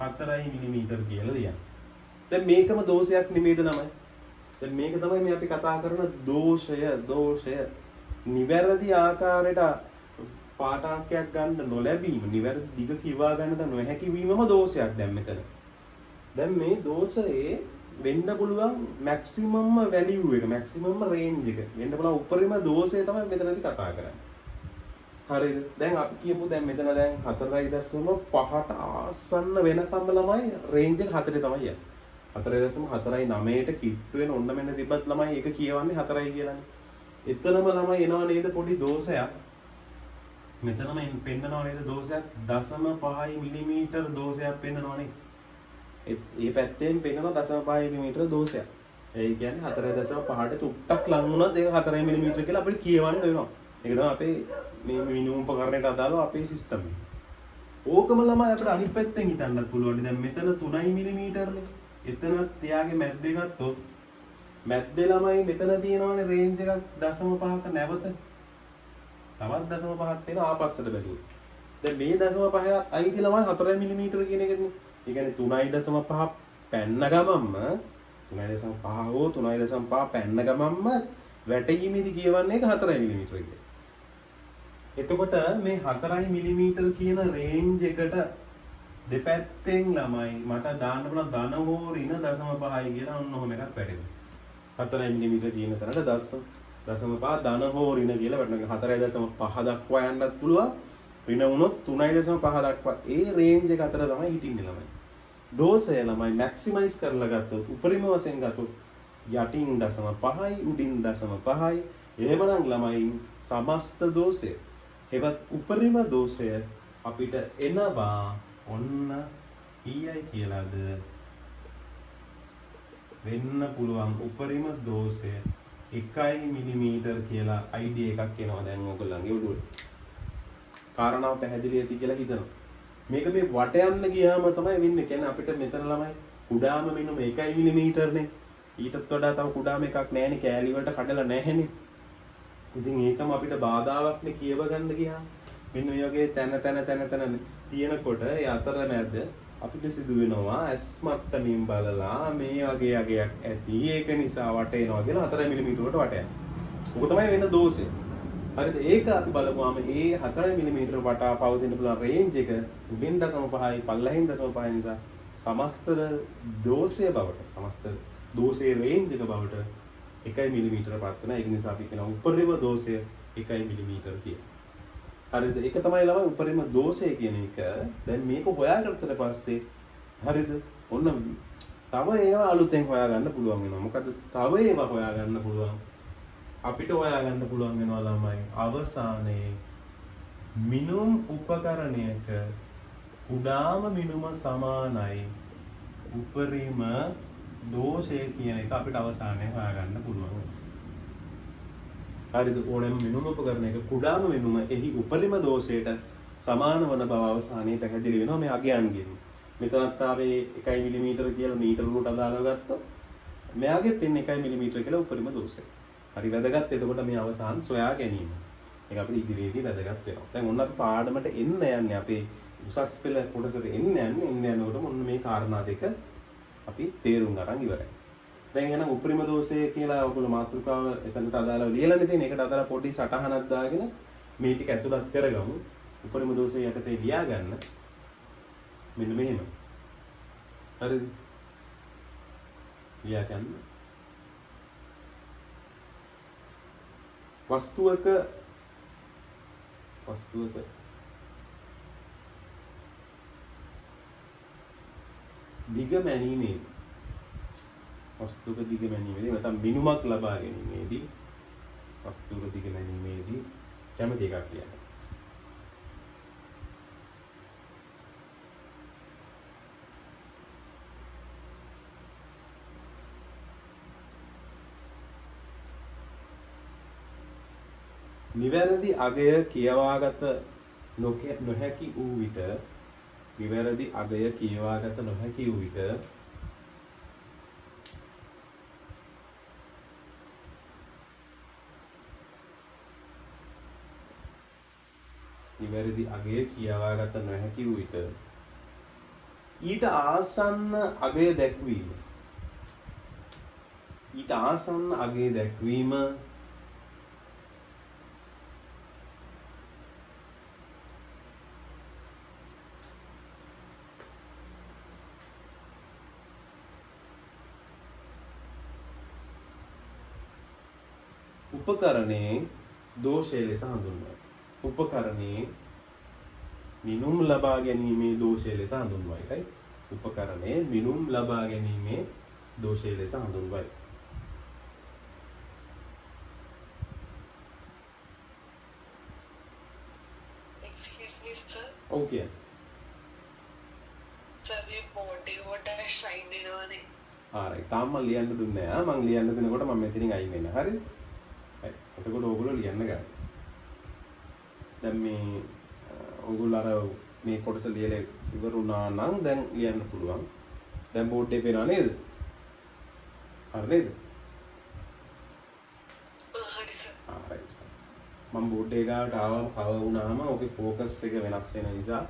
4 මිලිමීටර කියලා ලියන්න. දැන් මේකම දෝෂයක් නෙමෙයිද ළමයි? දැන් මේක තමයි මේ අපි කතා කරන දෝෂය. නිවැරදි ආකාරයට පාඨාංකයක් ගන්න නොලැබීම, නිවැරදි දිග කිවා ගන්නට නොහැකි වීමම දෝෂයක් දැන් මෙතන. දැන් මේ දෝෂයේ වෙන්න පුළුවන් මැක්සිමම් වැලියු එක, මැක්සිමම් රේන්ජ් එක. වෙන්න පුළුවන් උපරිම දෝෂය තමයි මෙතනදී කතා කරන්නේ. හරිද? දැන් අපි කියමු දැන් මෙතන දැන් 4.5ට ආසන්න වෙනකම් ළමයි රේන්ජ් එක 4 තමයි යන්නේ. 4.49ට කිට්ටු වෙන ඔන්න මෙන්න තිබ්බත් ළමයි ඒක කියවන්නේ 4යි කියලානේ. එතනම ළමයි එනවා නේද පොඩි දෝෂයක්. මෙතනම පෙන්නනවා නේද දෝෂයක් 0.5 මිලිමීටර දෝෂයක් පෙන්නනවා නේද? ඒ පැත්තෙන් පෙන්නනවා 0.5 මිලිමීටර දෝෂයක්. ඒ කියන්නේ 4.5ට චුට්ටක් ලං වුණොත් ඒක 4 මිලිමීටර කියලා අපිට කියවන්න වෙනවා. ඒක තමයි අපේ මේ මිනිමම් උපකරණයට අදාළව අපේ සිස්ටම් එක. ඕකම ළමයි අපිට අනිත් පැත්තෙන් හිතන්නත් පුළුවන්. දැන් මෙතන 3 මිලිමීටරනේ. එතනත් එයාගේ මැද්දේ ගත්තොත් මැද්දේ ළමයි මෙතන තියෙනවානේ රේන්ජ් එකක් 0.5ක නැවත. තවත් 0.5ක් තියෙන ආපස්සට බැලුවොත්. දැන් මේ 0.5 අයිති ළමයි 4 මිලිමීටර කියන එකනේ. ඒ කියන්නේ 3.5 පැන්න ගමම්ම 3.5 හෝ 3.5 පැන්න ගමම්ම වැටීමේදී කියවන්නේ ඒක 4 මිලිමීටර කියලා. එතකොට මේ 4 මිලිමීටර කියන රේන්ජ් එකට දෙපැත්තෙන් ළමයි මට දාන්න පුළුවන් ධන හෝ ඍණ 0.5යි කියලා ඔන්න ඔහොම එකක් වැටෙනවා. 4 මිලිමීටර කියන තැනට 0.5 ධන හෝ ඍණ කියලා වැටෙනවා. 4.5 දක්වා යන්නත් පුළුවන්. ඍණ වුණොත් 3.5 දක්වා ඒ රේන්ජ් එක අතර තමයි හිටින්නේ ළමයි. දෝෂය ළමයි මැක්සිමයිස් කරලා ගත්තොත් උපරිම වශයෙන් ගත්තොත් යටින් 0.5යි උඩින් 0.5යි එහෙමනම් ළමයි සමස්ත දෝෂය එවත් උපරිම දෝෂය අපිට එනවා ඔන්න කීයයි කියලාද වෙන්න පුළුවන් උපරිම දෝෂය 1 මිලිමීටර කියලා අයිඩියා එකක් එනවා දැන් ඕගොල්ලන්ගේ උඩුවට. කාරණාව පැහැදිලි ඇති කියලා හිතනවා. මේක මේ වට යන්න ගියාම තමයි වෙන්නේ. කියන්නේ අපිට මෙතන ළමයි කුඩාම මිනුම 1 මිලිමීටරනේ. ඊටත් වඩා තව කුඩාම එකක් නැහැනේ. කෑලි වලට කඩලා නැහැනේ. ඉතින් ඒකම අපිට බාධාවක්නේ කියව ගන්න ගියාම. මෙන්න මේ වගේ තැන තියෙනකොට ඒ අතරමැද අපිට සිදු වෙනවා ඇස් මට්ටමින් බලලා මේ වගේ අගයක් ඇති ඒක නිසා වටේනවා කියලා 4 මිලිමීටර වලට වට යනවා. ඔක තමයි වෙන දෝෂය. හරිද? ඒක අපි බලමුවාම ඒ 4 මිලිමීටර වටා පවතින පුළුවන් රේන්ජ් එක 0.5යි පල්ලෙහින් 0.5 නිසා සමස්තර දෝෂය බවට සමස්තර දෝෂයේ රේන්ජ් එක බවට 1 මිලිමීටර පත් වෙනවා. ඒක නිසා අපි කියනවා උපරිම දෝෂය 1 මිලිමීටර කියලා. හරිද? ඒක තමයි ළමයි උපරිම දෝෂය කියන එක. දැන් මේක හොයාගත්තට පස්සේ හරිද? ඔන්න තව ඒවා අලුතෙන් හොයාගන්න පුළුවන් වෙනවා. මොකද තව ඒවා හොයාගන්න පුළුවන්. අපිට හොයාගන්න පුළුවන් වෙනවා ළමයි අවසානයේ මිනුම් උපකරණයක කුඩාම මිනුම සමානයි උපරිම දෝෂය කියන එක අපිට අවසානයේ හොයාගන්න පුළුවන්. හරිද? ඕනෑම මිනුම උපකරණයක කුඩාම මිනුම එහි උපරිම දෝෂයට සමාන වන බව අවසානයේ පැහැදිලි වෙනවා මේ අගයන්ගෙන්. මෙතනත් ආවේ 1 මිලිමීටර කියලා මීටර වලට අදාළව ගත්තොත් මෙයාගෙත් එන්නේ 1 මිලිමීටර කියලා උපරිම දෝෂය. හරි වැදගත්. එතකොට මේ අවසාන සොයා ගැනීම. ඒක අපිට ඉදිරියේදී වැදගත් වෙනවා. දැන් ඔන්න අපි පාඩමට එන්න යන්නේ අපේ උසස් පෙළ කොටසට එන්න යනකොට මොන්න මේ කාරණා දෙක අපි තේරුම් ගන්න ඉවරයි. දැන් එහෙනම් උපරිම දෝෂය කියලා ඔයගොල්ලෝ මාතෘකාව එතනට අදාළව ලියලානේ තියෙන. ඒකට අදාළ පොඩි සටහනක් දාගෙන මේ ටික ඇතුළත් කරගමු. උපරිම දෝෂය යටතේ ලියා ගන්න. මෙන්න මෙහෙම. හරිද? ලියා ගන්න. වස්තුවක දිග මැනීමේදී නැත්නම් මිනුමක් ලබා ගැනීමේදී වස්තුවක දිග මැනීමේදී කැමති එකක් කියන්න. නිවැරදි අගය කියවාගත නොහැකි වූ විට නිවැරදි අගය කියවාගත නොහැකි වූ විට නිවැරදි අගය කියවාගත නොහැකි වූ විට ඊට ආසන්න අගය දැක්වීම උපකරණයේ දෝෂය ලෙස හඳුන්වයි. උපකරණයේ මිනුම් ලබා ගැනීමේ දෝෂය ලෙස හඳුන්වයි. right? උපකරණයේ මිනුම් ලබා ගැනීමේ දෝෂය ලෙස හඳුන්වයි. Excuse me, sir. Okay. Sir, මේ බෝඩ් එක වට ෂයින් වෙනවනේ. right. තාම මම ලියන්න දුන්නේ නැහැ. මම ලියන්න දෙනකොට මම මෙතනින් අයින් වෙනවා. හරිද? right. එතකොට ඕගොල්ලෝ ලියන්න ගන්න. දැන් මේ ඕගොල්ලෝ අර මේ කොටස ලියලා ඉවරුණා නම් දැන් ලියන්න පුළුවන්. දැන් බෝඩ් එකේ පේනව නේද? හරි නේද? හරි සර්. right. මම බෝඩ් එක ගාවට ආවම කව වුණාම ඔකේ ફોකස් එක වෙනස් වෙන නිසා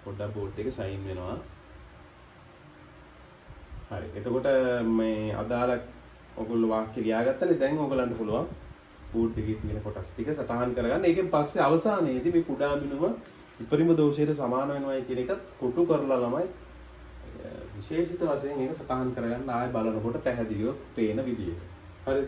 පොඩ්ඩක් බෝඩ් එක ෂයින් වෙනවා. හරි. එතකොට මේ අදාළ ඔයගොල්ලෝ වාක්‍ය ලියාගත්තනේ. දැන් ඔයගලන්ට පුළුවන් බෝඩ් එකේ තියෙන කොටස් ටික සටහන් කරගන්න. ඒකෙන් පස්සේ අවසානයේදී මේ කුඩා බිඳුම විපරිම දෝෂයට සමාන වෙනවයි කියන එකත් කොටු කරලා ළමයි විශේෂිත වශයෙන් ඒක සටහන් කරගන්න ආයෙ බලනකොට පැහැදිලිව පේන විදියට. හරි.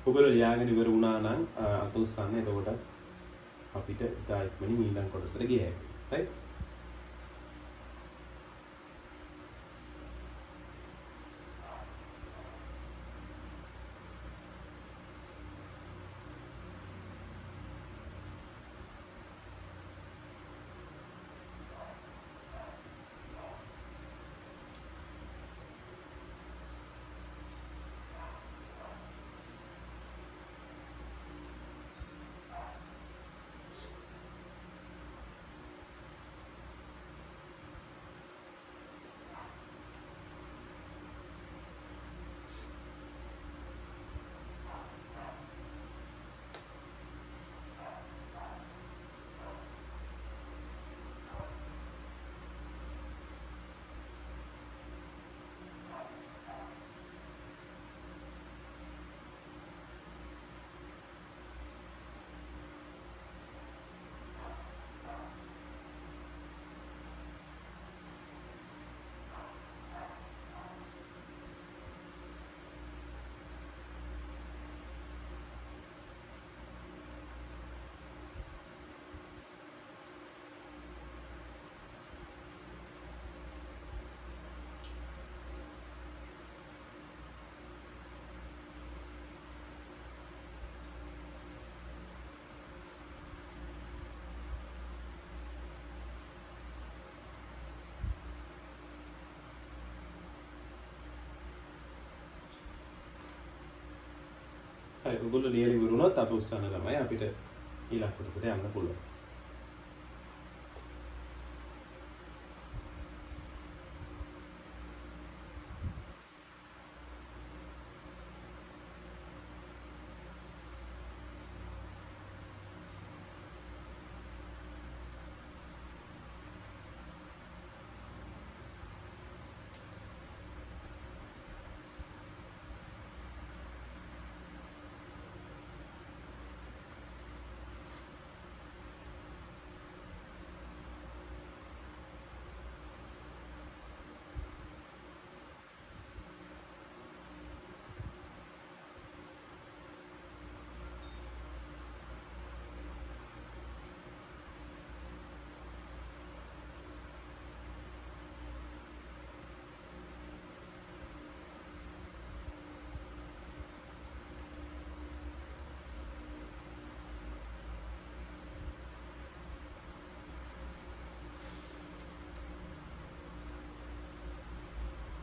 ඔයගොල්ලෝ ලියාගෙන ඉවර වුණා නම් අත උස්සන්න. එතකොට අපිට ඉතා ඉක්මනින් ඊළඟ කොටසට ගිය හැකියි. right? හරි ඔයගොල්ලෝ ලියලා ඉවර වුණොත් අත උස්සන්න තමයි අපිට ඊළඟ කොටසට යන්න පුළුවන්.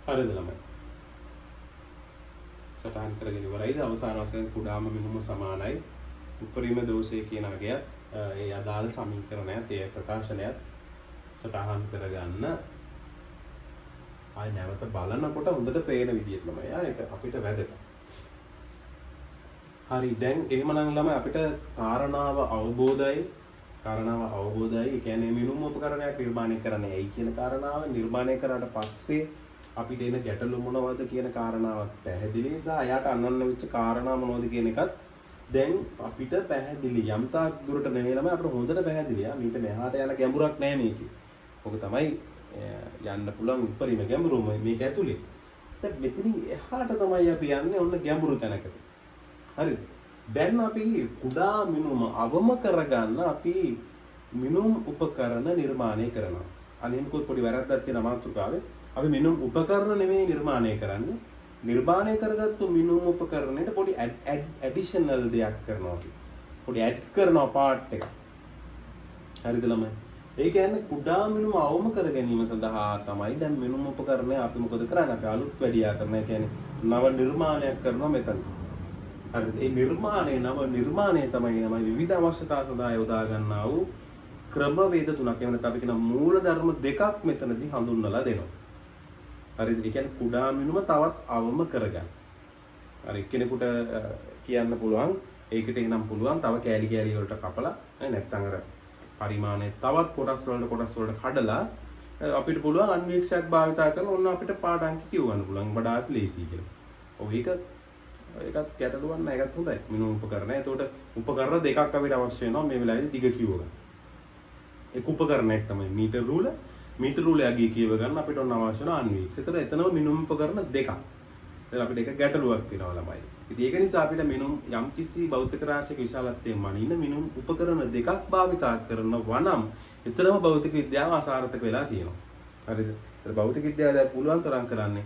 හරිද ළමයි? සටහන් කරගෙන ඉවරයිද? අවසාන වශයෙන් කුඩාම මිනුම සමානයි උපරිම දෝෂය කියන අගය ඒ අදාළ සමීකරණයත් ඒ ප්‍රකාශනයත් සටහන් කරගන්න. ආය නැවත බලනකොට හොඳට පේන විදිහට ළමයි. ඒක අපිට වැදගත්. හරි දැන් එහෙමනම් ළමයි අපිට කාරණාව අවබෝධයි. ඒ කියන්නේ මිනුම් උපකරණයක් නිර්මාණය කරන්නේ ඇයි කියන කාරණාව නිර්මාණය කරාට පස්සේ අපිට එන ගැටලු මොනවද කියන කාරණාවත් පැහැදිලි නිසා එයාට අන්නන්න වෙච්ච කාරණා මොනවද කියන එකත් දැන් අපිට පැහැදිලි යම් තාක් දුරට නෙවෙයි ළමයි අපිට හොඳට පැහැදිලි. මීට මෙහාට යන ගැඹුරක් නැහැ මේකේ. ඔක තමයි යන්න පුළුවන් උඩරිම ගැඹුරුම මේක ඇතුලේ. දැන් මෙතනින් එහාට තමයි අපි යන්නේ ඔන්න ගැඹුරු තැනකට. හරිද? දැන් අපි කුඩා මිනුම අවම කරගන්න අපි මිනුම් උපකරණ නිර්මාණය කරනවා. අනිත් පොඩි වැරද්දක් තියෙන මාතෘකාවේ අපි මිනුම් උපකරණ නෙමෙයි නිර්මාණය කරන්නේ. නිර්මාණය කරගත්තු මිනුම් උපකරණයට පොඩි ඇඩිෂනල් දෙයක් කරනවා අපි. පොඩි ඇඩ් කරනවා පාර්ට් එකක්. හරිද ළමයි? ඒ කියන්නේ කුඩා මිනුම අවම කර ගැනීම සඳහා තමයි දැන් මිනුම් උපකරණය අපි මොකද කරන්නේ? අපි අලුත් වැඩියා කරනවා. ඒ කියන්නේ නව නිර්මාණයක් කරනවා මෙතන. හරිද? ඒ නව නිර්මාණය තමයි විවිධ අවශ්‍යතා සඳහා යොදා ගන්නා වූ ක්‍රමවේද තුනක්. එහෙම නැත්නම් අපි කියන මූල ධර්ම දෙකක් මෙතනදී හඳුන්වලා දෙනවා. හරිද? ඒ කියන්නේ කුඩා මිනුම තවත් අවම කරගන්න. හරි කෙනෙකුට කියන්න පුළුවන් ඒකට එනම් පුළුවන් තව කෑලි කෑලි වලට කපලා නැත්නම් අර පරිමාණය තවත් කොටස් වලට කඩලා අපිට පුළුවන් අන්වීක්ෂයක් භාවිතා කරලා ඔන්න අපිට පාඩම් කියවන්න පුළුවන් වඩාත් ලේසි කියලා. ඔව් ඒකත් ගැටලුවක් නෑ. ඒකත් හොඳයි. මිනුම් උපකරණ. ඒතකොට උපකරණ දෙකක් අපිට අවශ්‍ය වෙනවා මේ වෙලාවේදී දිග කියව ගන්න. එක උපකරණයක් තමයි මීටර් රූල. මීටර් රූලය අගය කියව ගන්න අපිට ඔන්න අවශ්‍ය වෙන අන්වීක්ෂ. ඒතර එතනම මිනුම් උපකරණ දෙකක්. දැන් අපිට ඒක ගැටලුවක් වෙනවා ළමයි. ඉතින් ඒක නිසා අපිට මිනුම් යම්කිසි භෞතික රාශියක විශාලත්වයෙන් මනින්න මිනුම් උපකරණ දෙකක් භාවිතා කරනවා නම් එතරම් භෞතික විද්‍යාව අසාර්ථක වෙලා තියෙනවා. හරිද? ඒත් භෞතික විද්‍යාව දැන් පුළුවන් තරම් කරන්නේ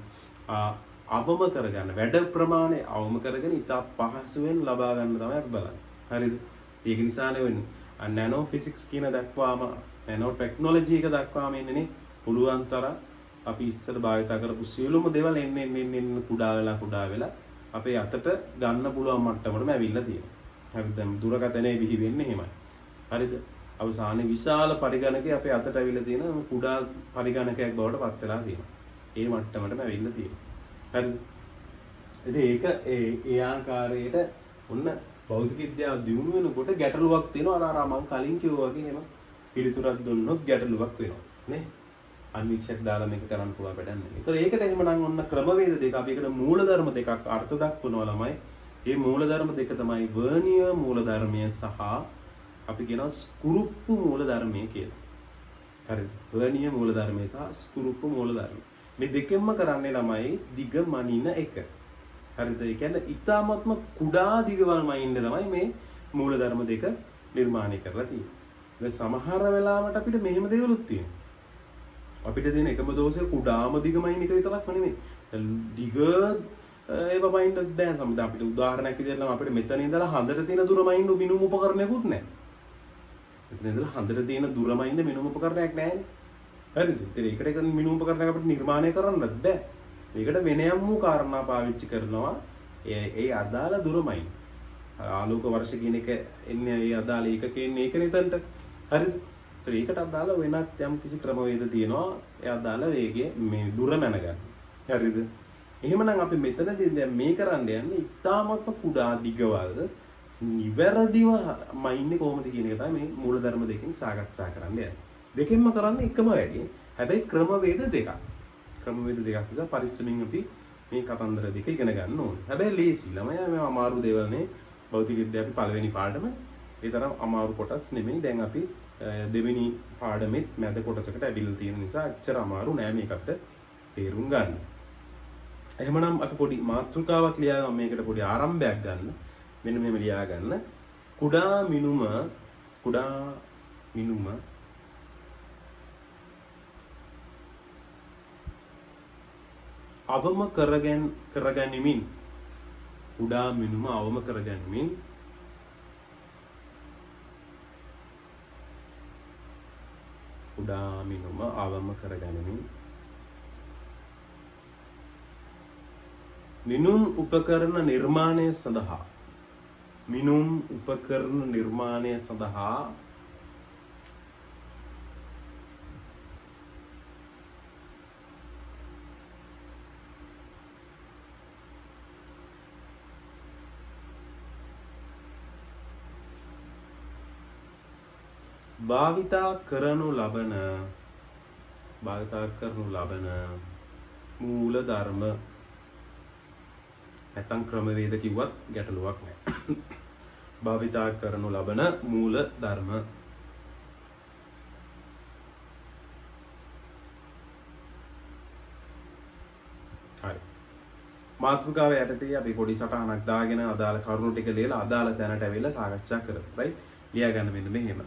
අවම කරගන්න වැඩ ප්‍රමාණය අවම කරගෙන ඉතා පහසුවෙන් ලබා ගන්න තමයි අපි බලන්නේ. හරිද? ඒක නිසානේ වෙන්නේ. නැනෝ ෆිසික්ස් කියන දක්වාම නැනෝ ටෙක්නොලොජි එක දක්වාම ඉන්නේ පුළුවන් තරම් අපි ඉස්සර භාවිත කරපු සියලුම දේවල් එන්න කුඩා වෙලා අපේ අතට ගන්න පුළුවන් මට්ටමටම ඇවිල්ලා තියෙනවා. හරිද? දැන් දුරකථනයේ බිහි වෙන්නේ එහෙමයි. හරිද? අවසානයේ විශාල පරිගණකයේ අපේ අතට ඇවිල්ලා තියෙන කුඩා පරිගණකයක් බවට පත් වෙලා තියෙනවා. ඒ මට්ටමටම ඇවිල්ලා තියෙනවා. හරිද? ඉතින් ඒක ඒ ආකාරයට ඔන්න භෞතික විද්‍යාව දියුණු වෙනකොට ගැටලුවක් තියෙනවා. අර මම කලින් කිව්වා වගේ එහෙම පිළිතුරක් දුන්නොත් ගැටලුවක් වෙනවා. නේ? අන්වීක්ෂක දාලා මේක කරන්න පුළුවන් වැඩක් නෙවෙයි. ඒතකොට ඒකට එහෙමනම් ඔන්න ක්‍රමවේද දෙක අපි ඒකට මූලධර්ම දෙකක් අර්ථ දක්වනවා ළමයි. මේ මූලධර්ම දෙක තමයි වර්නියර් මූලධර්මය සහ අපි කියනවා ස්කුරුප්පු මූලධර්මය කියලා. හරිද? වර්නියර් මූලධර්මය සහ ස්කුරුප්පු මූලධර්මය. මේ දෙකෙන්ම කරන්නේ ළමයි දිග මනින එක. හරිද? ඒ කියන්නේ ඊ타ත්ම කුඩා දිගවල් මනින්න තමයි මේ මූලධර්ම දෙක නිර්මාණය කරලා තියෙන්නේ. දැන් සමහර වෙලාවට අපිට මෙහෙම දේවලුත් තියෙනවා. අපිට දෙන එකම දෝෂය කුඩාම දිගමයින් එක විතරක්ම නෙමෙයි. දිග ඒව මයින්ඩ් බෑන් සමහර අපිට උදාහරණයක් විදිහට අපිට මෙතන ඉඳලා හඳට තියෙන දුර මයින්ඩ් මිනුම් උපකරණයකුත් නැහැ. මෙතන ඉඳලා හඳට තියෙන දුර මයින්ඩ් මිනුම් උපකරණයක් නැහැනේ. හරිද? ඒකට ඒක මිනුම් උපකරණයක් අපිට නිර්මාණය කරන්නත් බෑ. මේකට වෙනයම් වූ කාරණා පාවිච්චි කරනවා. ඒ අදාළ දුර මයින්ඩ්. ආලෝක වර්ෂ කියන එක එන්නේ ඒ අදාළ ඒකකයෙන් ඒකනේ එතනට. හරිද? ඒකට අදාළ වෙනත් යම් කිසි ක්‍රමවේද තියෙනවා. ඒ අදාළ වේගය මේ දුර මැනගන්න. හරිද? එහෙමනම් අපි මෙතනදී දැන් මේ කරන්න යන්නේ ඉතාමත්ම කුඩා දිගවල් නිවැරදිව මයින්නේ කොහොමද කියන එක තමයි මේ මූලධර්ම දෙකෙන් සාකච්ඡා කරන්න යන්නේ. දෙකෙන්ම කරන්නේ එකම වැඩේ. හැබැයි ක්‍රමවේද දෙකක්. ක්‍රමවේද දෙකක් නිසා පරිස්සමින් අපි මේ කතන්දර දෙක ඉගෙන ගන්න ඕනේ. හැබැයි ලේසි ළමයා මේ අමාරු දේවල් නේ භෞතික විද්‍යාව අපි පළවෙනි පාඩම ඒ තරම් අමාරු කොටස් නෙමෙයි. දැන් අපි දෙවෙනි පාඩමෙත් මැද කොටසකට ඇවිල්ලා තියෙන නිසා අච්චර අමාරු නෑ මේකට තේරුම් ගන්න. එහෙමනම් අපි පොඩි මාතෘකාවක් ලියාගමු මේකට පොඩි ආරම්භයක් ගන්න. මෙන්න මෙහෙම ලියා ගන්න. කුඩා මිනුම අවම කරගනිමින් කුඩා මිනුම අවම කරගනිමින් කුඩා මිනුම අවම කරගනිමින් මිනුම් උපකරණ නිර්මාණය සඳහා භාවිතා කරනු ලබන මූල ධර්ම නැත්නම් ක්‍රමවේද කිව්වත් ගැටලුවක් නැහැ. භාවිතා කරනු ලබන මූල ධර්ම හරි. මාතෘකාව යටතේ අපි පොඩි සටහනක් දාගෙන අදාළ කරුණු ටික ලියලා අදාළ තැනට ඇවිල්ලා සාකච්ඡා කරමු. right? ලියා ගන්න මෙන්න මෙහෙම.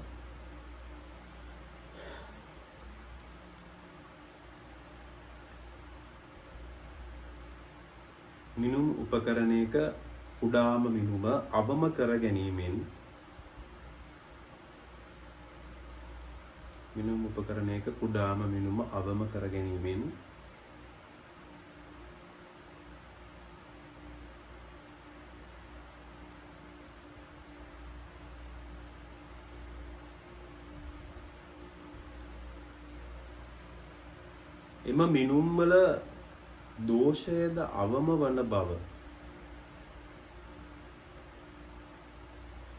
මිනුම් උපකරණයක කුඩාම මිනුම අවම කර ගැනීමෙන් එම මිනුම් වල දෝෂයද අවම වන බව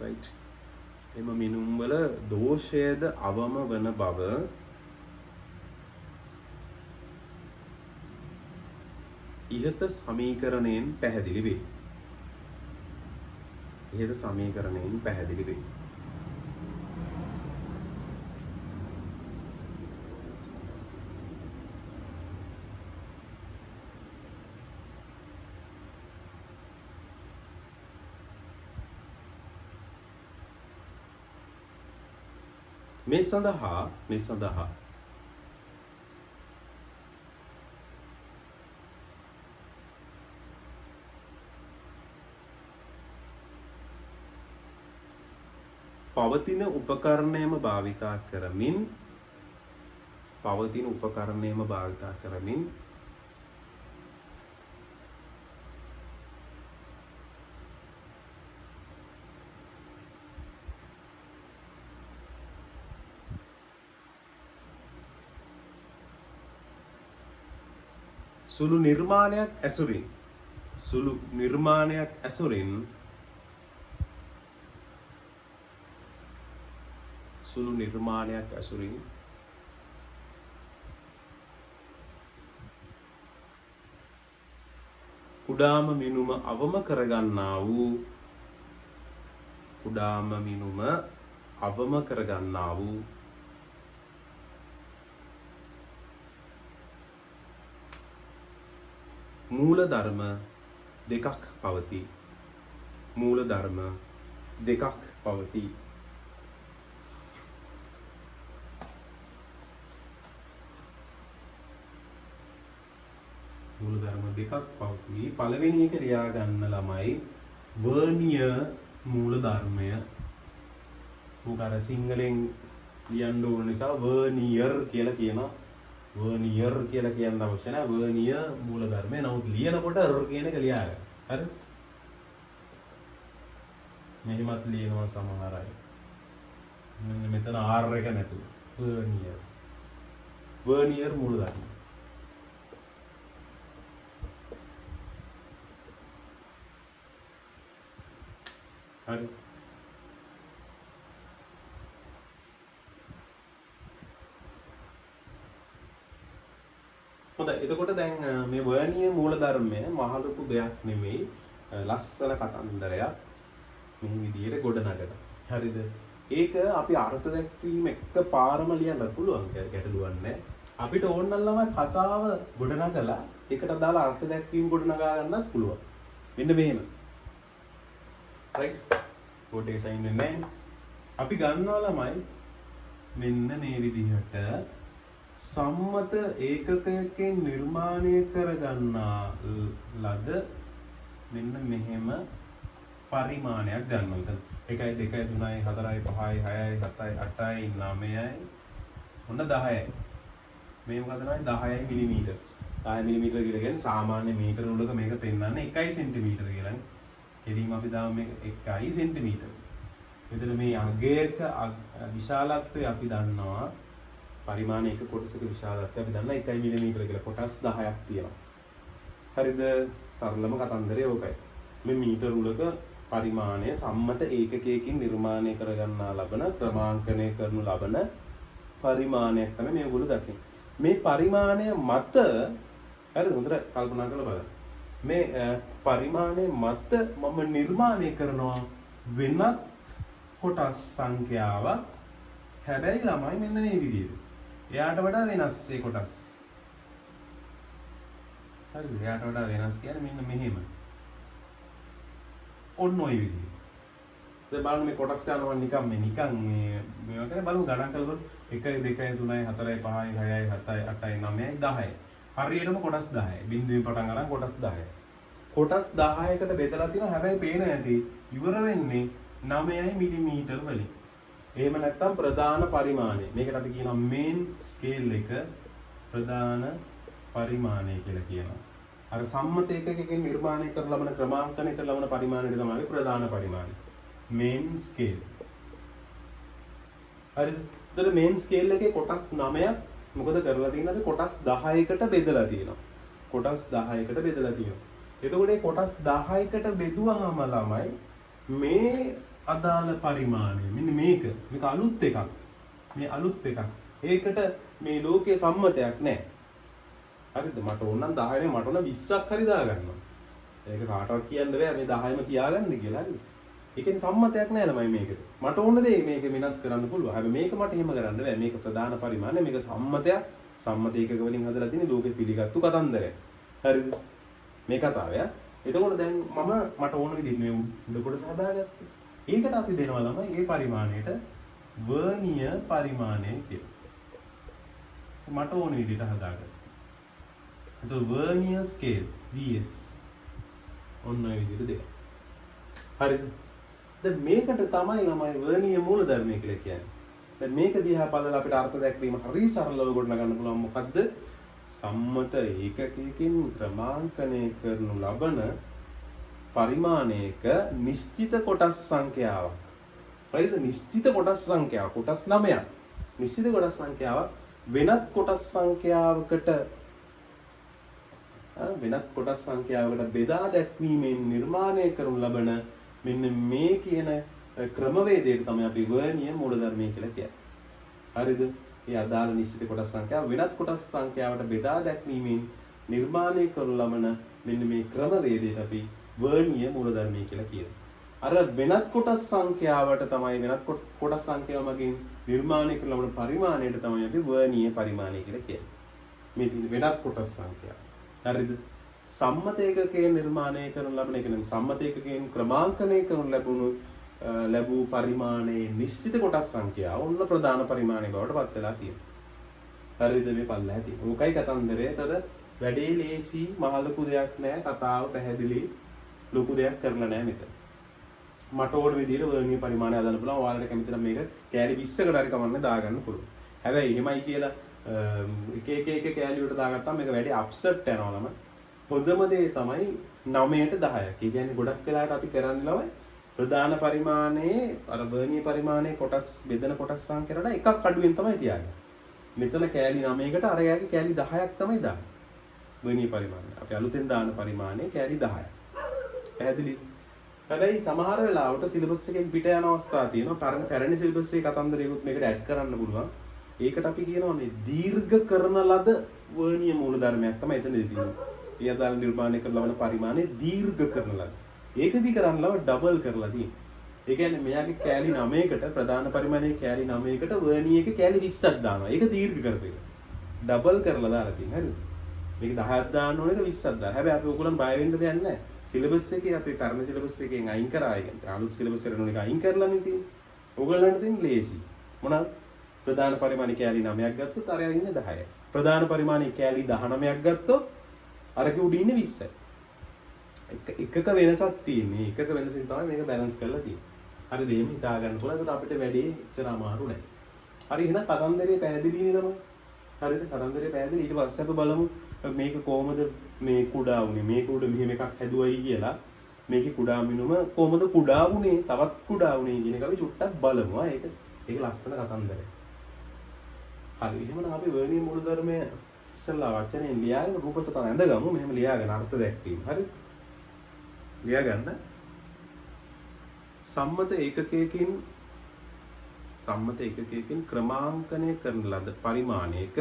right එම මිනුම් වල දෝෂයද අවම වන බව ඉහත සමීකරණයෙන් පැහැදිලි වේ. මේ සඳහා පවතින උපකරණයම භාවිතා කරමින් සුළු නිර්මාණයක් ඇසුරින් කුඩාම මිනුම අවම කරගන්නා වූ මූලධර්ම දෙකක් පවතී. මූලධර්ම දෙකක් පවතී. පළවෙනි එක ලියා ගන්න ළමයි වර්නියර් මූලධර්මය. මොකද අර සිංහලෙන් ලියන්න ඕන නිසා වර්නියර් කියලා කියනවා. වර්නියර් කියලා කියන්න අවශ්‍ය නැහැ. වර්නියර් මූලධර්මය. නමුත් ලියනකොට ර් කියන එක ලියා ගන්න. හරි? මෙහෙමත් ලියනවා සමහර අය. මෙන්න මෙතන R එක නැතුව. වර්නියර්. වර්නියර් මූලධර්ම. හරි. හොඳයි. එතකොට දැන් මේ වර්නියර් මූලධර්මය මහ ලොකු දෙයක් නෙමෙයි. ලස්සන කතන්දරයක්. මේ විදිහට ගොඩනගනවා. හරිද? ඒක අපි අර්ථ දැක්වීම එකපාරම ලියන්න පුළුවන් ගැටලුවක් නැහැ. අපිට ඕන නම් කතාව ගොඩනගලා ඒකට දාලා අර්ථ දැක්වීම ගොඩනගා ගන්නත් පුළුවන්. මෙන්න මෙහෙම. right? බෝඩ් එක සයින් වෙන්නේ නැහැ. අපි ගන්නවා ළමයි මෙන්න මේ විදිහට සම්මත ඒකකයකින් නිර්මාණය කරගන්නා ලද මෙන්න මෙහෙම පරිමාණයක් ගන්නවා. 1 2 3 4 5 6 7 8 9යි ඔන්න 10යි. මේ මොකද තමයි 10 මිලිමීටර්. 10 මිලිමීටර් කියලා කියන්නේ සාමාන්‍ය මීටර උලක මේක පෙන්වන්නේ 1 සෙන්ටිමීටර කියලා. කෙලින්ම අපි දාමු මේක 1 සෙන්ටිමීටර. මෙතන මේ අගයක විශාලත්වය අපි දන්නවා. පරිමාණ එක කොටසක විශාලත්වය අපි දන්නවා 1 මිලිමීටර කියලා. කොටස් 10ක් තියෙනවා. හරිද? සරලම කතන්දරය ඕකයි. මේ මීටර උලක පරිමාණය සම්මත ඒකකයකින් නිර්මාණය කරගන්නා ලබන ක්‍රමාංකනය කරනු ලබන පරිමාණයක් තමයි මේගොල්ලෝ දකින්නේ. මේ පරිමාණය මත හරිද? හොඳට කල්පනා කරලා බලන්න. මේ පරිමාණය මත මම නිර්මාණය කරනවා වෙනත් කොටස් සංඛ්‍යාවක්. හැබැයි ළමයි මෙන්න මේ විදිහට. එයාට වඩා වෙනස් ඒ කොටස්. හරිද? එයාට වඩා වෙනස් කියන්නේ මෙන්න මෙහෙම. ඔන්න ඔය විදිහට. දැන් බලන්න මේ කොටස් ගන්නවා නිකන් මේවා කරේ බලමු ගණන් කරලා 1 2 3 4 5 6 7 8 9 10. හරියටම කොටස් 10. බිඳුවෙන් පටන් අරන් කොටස් 10. කොටස් 10කට බෙදලා තියෙනවා. හැබැයි පේන ඇති ඉවර වෙන්නේ 9 මිලිමීටර වලින්. එහෙම නැත්නම් ප්‍රධාන පරිමාණය. මේකට අපි කියනවා මේන් ස්කේල් එක ප්‍රධාන පරිමාණය කියලා කියනවා. අර සම්මත ඒකකකින් නිර්මාණය කර ලබන ක්‍රමාංකනය කර ලබන පරිමාණයට තමයි ප්‍රධාන පරිමාණය. මේන් ස්කේල්. හරිද? ඒතර මේන් ස්කේල් එකේ කොටස් 9ක් මොකද කරලා තියෙනවද? කොටස් 10කට බෙදලා තියෙනවා. කොටස් 10කට බෙදලා තියෙනවා. එතකොට මේ කොටස් 10කට බෙදුවාම ළමයි මේ අදාළ පරිමාණය මෙන්න මේක අලුත් එකක්. මේ අලුත් එකක්. ඒකට මේ ලෝකයේ සම්මතයක් නැහැ. හරිද? මට ඕන නම් 10 නේ මට ඕන 20ක් හරි දාගන්නවා. ඒක කාටවත් කියන්න බෑ මේ 10ම තියාගන්න කියලා. හරිද? ඒකෙන් සම්මතයක් නැහැ ළමයි මේකට. මට ඕන දේ මේක වෙනස් කරන්න පුළුවන්. හැබැයි මේක මට එහෙම කරන්න බෑ. මේක ප්‍රධාන පරිමාණය. මේක සම්මතයක්. සම්මත ඒකක වලින් හදලා තියෙන ලෝකෙ පිළිගත්තු කතන්දරයක්. හරිද? මේ කතාවය. එතකොට දැන් මට ඕන විදිහට මේ උඩ කොටස හදාගත්තා. ඒකට අපි දෙනවා ළමයි ඒ පරිමාණයට වර්නියර් පරිමාණය කියලා. මට ඕන විදිහට හදාගන්න. එතකොට වර්නියර් ස්කේල් VS ඔන්න ඔය විදිහට දෙක. හරිද? දැන් මේකට තමයි ළමයි වර්නියර් මූලධර්මය කියලා කියන්නේ. දැන් මේක දිහා බලලා අපිට අර්ථ දැක්වීම හරිය සරලව ගොඩනගන්න පුළුවන්. මොකද්ද? සම්මත ඒකකයකින් ක්‍රමාංකනය කරනු ලබන පරිමාණයක නිශ්චිත කොටස් සංඛ්‍යාවක්. හරිද? නිශ්චිත කොටස් සංඛ්‍යාව කොටස් 9ක්. නිශ්චිත කොටස් සංඛ්‍යාවක් වෙනත් කොටස් සංඛ්‍යාවකට බෙදා දැක්වීමෙන් නිර්මාණය කරනු ලබන මෙන්න මේ කියන ක්‍රමවේදයට තමයි අපි වර්නියර් මූලධර්මය කියලා කියන්නේ. හරිද? මේ අදාළ නිශ්චිත කොටස් සංඛ්‍යාව වෙනත් කොටස් සංඛ්‍යාවට බෙදා දැක්වීමෙන් නිර්මාණය කරනු ලබන මෙන්න මේ ක්‍රමවේදයට අපි වර්නියර් මූලධර්මය කියලා කියනවා. අර වෙනත් කොටස් සංඛ්‍යාවට තමයි වෙනත් කොටස් සංඛ්‍යාව මගින් නිර්මාණය කරන ලබන පරිමාණයට තමයි අපි වර්නියර් පරිමාණය කියලා කියන්නේ. මේ තියෙන වෙනත් කොටස් සංඛ්‍යාව. හරිද? සම්මත ඒකකයෙන් නිර්මාණය කරන ලබන එක නම් සම්මත ඒකකයෙන් ක්‍රමාංකනය කරන ලැබූ පරිමාණයේ නිශ්චිත කොටස් සංඛ්‍යාව ඔන්න ප්‍රධාන පරිමාණය බවට පත් වෙලා තියෙනවා. හරිද? මේ පල්ලෙහා තියෙන. ඕකයි කතන්දරය. එතකොට වැඩේ ලේසි මහ ලොකු දෙයක් නෑ. කතාව පැහැදිලි. ලොකු දෙයක් කරලා නෑ මෙතන. මට ඕන විදිහට වර්නියර් පරිමාණය හදන්න පුළුවන්. ඔයාලට කැමති නම් මේක කෑලි 20කට හරි කමන්නේ දාගන්න පුළුවන්. හැබැයි එහෙමයි කියලා එක කෑලි වලට දාගත්තාම මේක වැඩි අප්සෙට් යනවා ළමයි. හොඳම දේ තමයි 9ට 10ක්. ඒ කියන්නේ ගොඩක් වෙලාවට අපි කරන්නේ ළමයි ප්‍රධාන පරිමාණයේ අර වර්නියර් පරිමාණයේ කොටස් බෙදෙන කොටස් සංඛ්‍යාවට එකක් අඩුවෙන් තමයි තියාගන්නේ. මෙතන කෑලි 9කට අර යාගේ කෑලි 10ක් තමයි දාන්නේ. වර්නියර් පරිමාණය. අපි අලුතෙන් දාන පරිමාණය කෑලි 10ක්. පැහැදිලි? හැබැයි සමහර වෙලාවට සිලබස් එකෙන් පිට යන අවස්ථා තියෙනවා. පැරණි සිලබස් එකේ කතන්දරයකුත් මේකට ඇඩ් කරන්න පුළුවන්. ඒකට අපි කියනවා මේ දීර්ඝ කරන ලද වර්නියර් මූලධර්මයක් තමයි එතනදී තියෙන්නේ. ඒ අදාළ නිර්මාණය කරන ලබන පරිමාණය දීර්ඝ කරන ලද. ඒකදී කරන්න ලව ඩබල් කරලා තියෙනවා. ඒ කියන්නේ මෙයාගේ කෑලි 9කට ප්‍රධාන පරිමාණයේ කෑලි 9කට වර්නියර් එකේ කෑලි 20ක් දානවා. ඒක දීර්ඝ කරපේක. ඩබල් කරලා දාලා තියෙනවා. හරිද? මේක 10ක් දාන්න ඕන එක 20ක් දාන්න. හැබැයි අපි ඕගොල්ලන් බය වෙන්න දෙයක් නැහැ. සිලබස් එකේ අපි පරණ සිලබස් එකෙන් අයින් කරා කියන්නේ අලුත් සිලබස් එකට එක අයින් කරලානේ තියෙන්නේ. ඕගොල්ලන්ට තියෙන ලේසි. මොනවාද? ප්‍රධාන පරිමාණයේ කෑලි 9ක් ගත්තොත් අර ඉන්නේ 10යි. ප්‍රධාන පරිමාණයේ කෑලි 19ක් ගත්තොත් අරක උඩ ඉන්නේ 20යි. එකක වෙනසක් තියෙන්නේ. එකක වෙනසින් තමයි මේක බැලන්ස් කරලා තියෙන්නේ. හරිද? එහෙම හිතා ගන්න පුළුවන්. ඒකට අපිට වැඩේ එච්චර අමාරු නෑ. හරි එහෙනම් කතන්දරේ පැහැදිලිනේ තමයි. හරිද? කතන්දරේ පැහැදිලි. ඊට පස්සේ අපි බලමු මේක කොහොමද මේ කුඩා වුනේ. මේක උඩ මෙහෙම එකක් හැදුවයි කියලා. මේකේ කුඩා මිනුම කොහොමද කුඩා වුනේ? තවත් කුඩා වුනේ කියන එක අපි චුට්ටක් බලමු. ඒක ලස්සන කතන්දරයක්. හරි. එහෙනම් අපි වර්නියර් මූලධර්මය ඉස්සෙල්ලා වචනෙන් ලියාගෙන රූප සටහන ඇඳගමු. මෙහෙම ලියාගෙන අර්ථ දැක්වීම. හරි? ලියා ගන්න. සම්මත ඒකකයකින් ක්‍රමාංකනය කරන ලද පරිමාණයක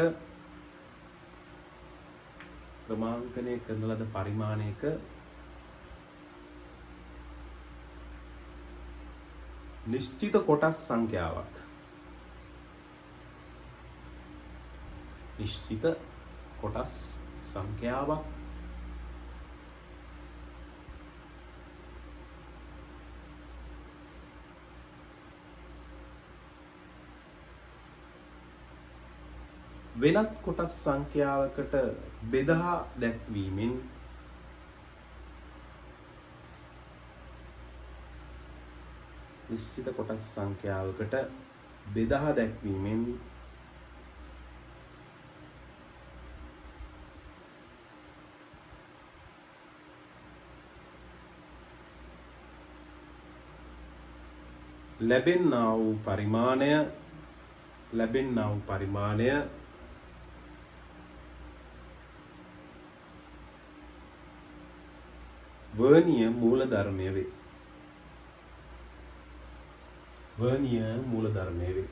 නිශ්චිත කොටස් සංඛ්‍යාවක් වෙනත් කොටස් සංඛ්‍යාවකට බෙදා දැක්වීමෙන් නිශ්චිත කොටස් සංඛ්‍යාවකට බෙදා දැක්වීමෙන් ලැබෙන්නා වූ පරිමාණය වර්නියර් මූලධර්මය වේ.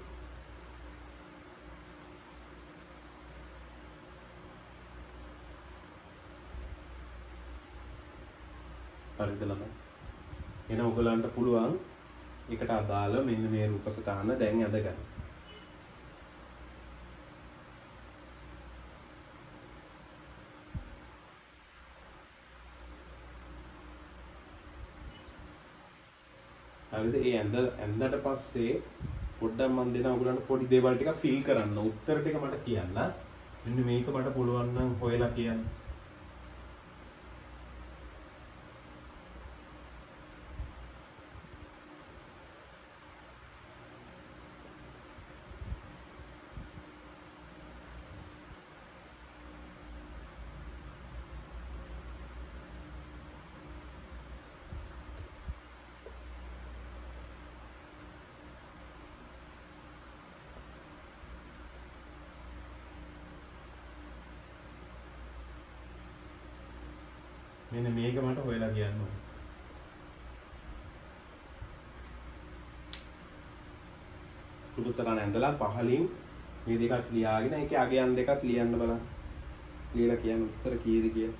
හරිද ළමයි? එහෙනම් ඔයගලන්ට පුළුවන් එකට අදාළ මෙන්න මේ රූප සටහන දැන් අද ගන්න. හරිද? ඒ ඇඳට පස්සේ පොඩ්ඩක් මම දෙනවා ඔයගොල්ලන්ට පොඩි දේවල් ටික ෆිල් කරන්න. උත්තර ටික මට කියන්න. මෙන්න මේක මට පුළුවන් නම් හොයලා කියන්න. මෙන්න මේක මට හොයලා කියන්න ඕනේ. සුදුසුතරණ ඇඳලා පහලින් මේ දෙකත් ලියාගෙන ඒකේ අගයන් දෙකත් ලියන්න බලන්න. ලියලා කියන්න උත්තර කීයද කියලා.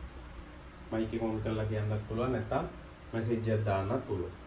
මයික් එක ඔන් කරලා කියන්නත් පුළුවන් නැත්නම් මැසේජ් එකක් දාන්නත් පුළුවන්.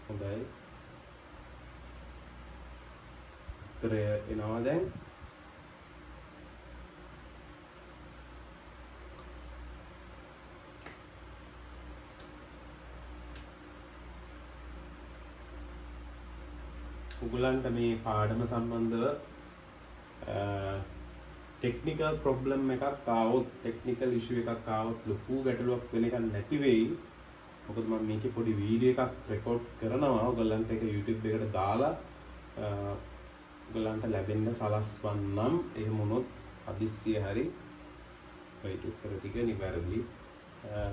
හොඳයි. උත්තරය එනවා දැන්. ඔයගලන්ට මේ පාඩම සම්බන්ධව ටෙක්නිකල් ප්‍රොබ්ලම් එකක් ආවොත් ටෙක්නිකල් ඉෂුව එකක් ආවොත් ලොකු ගැටලුවක් වෙන එකක් නැති වෙයි. මොකද මම මේකේ පොඩි වීඩියෝ එකක් රෙකෝඩ් කරනවා ඔයගලන්ට ඒක YouTube එකට දාලා ඔයගලන්ට ලැබෙන්න සලස්වන්නම්. එහෙම වුණොත් හදිස්සිය හරි වෙයිට් උත්තර ටික නිවැරදි.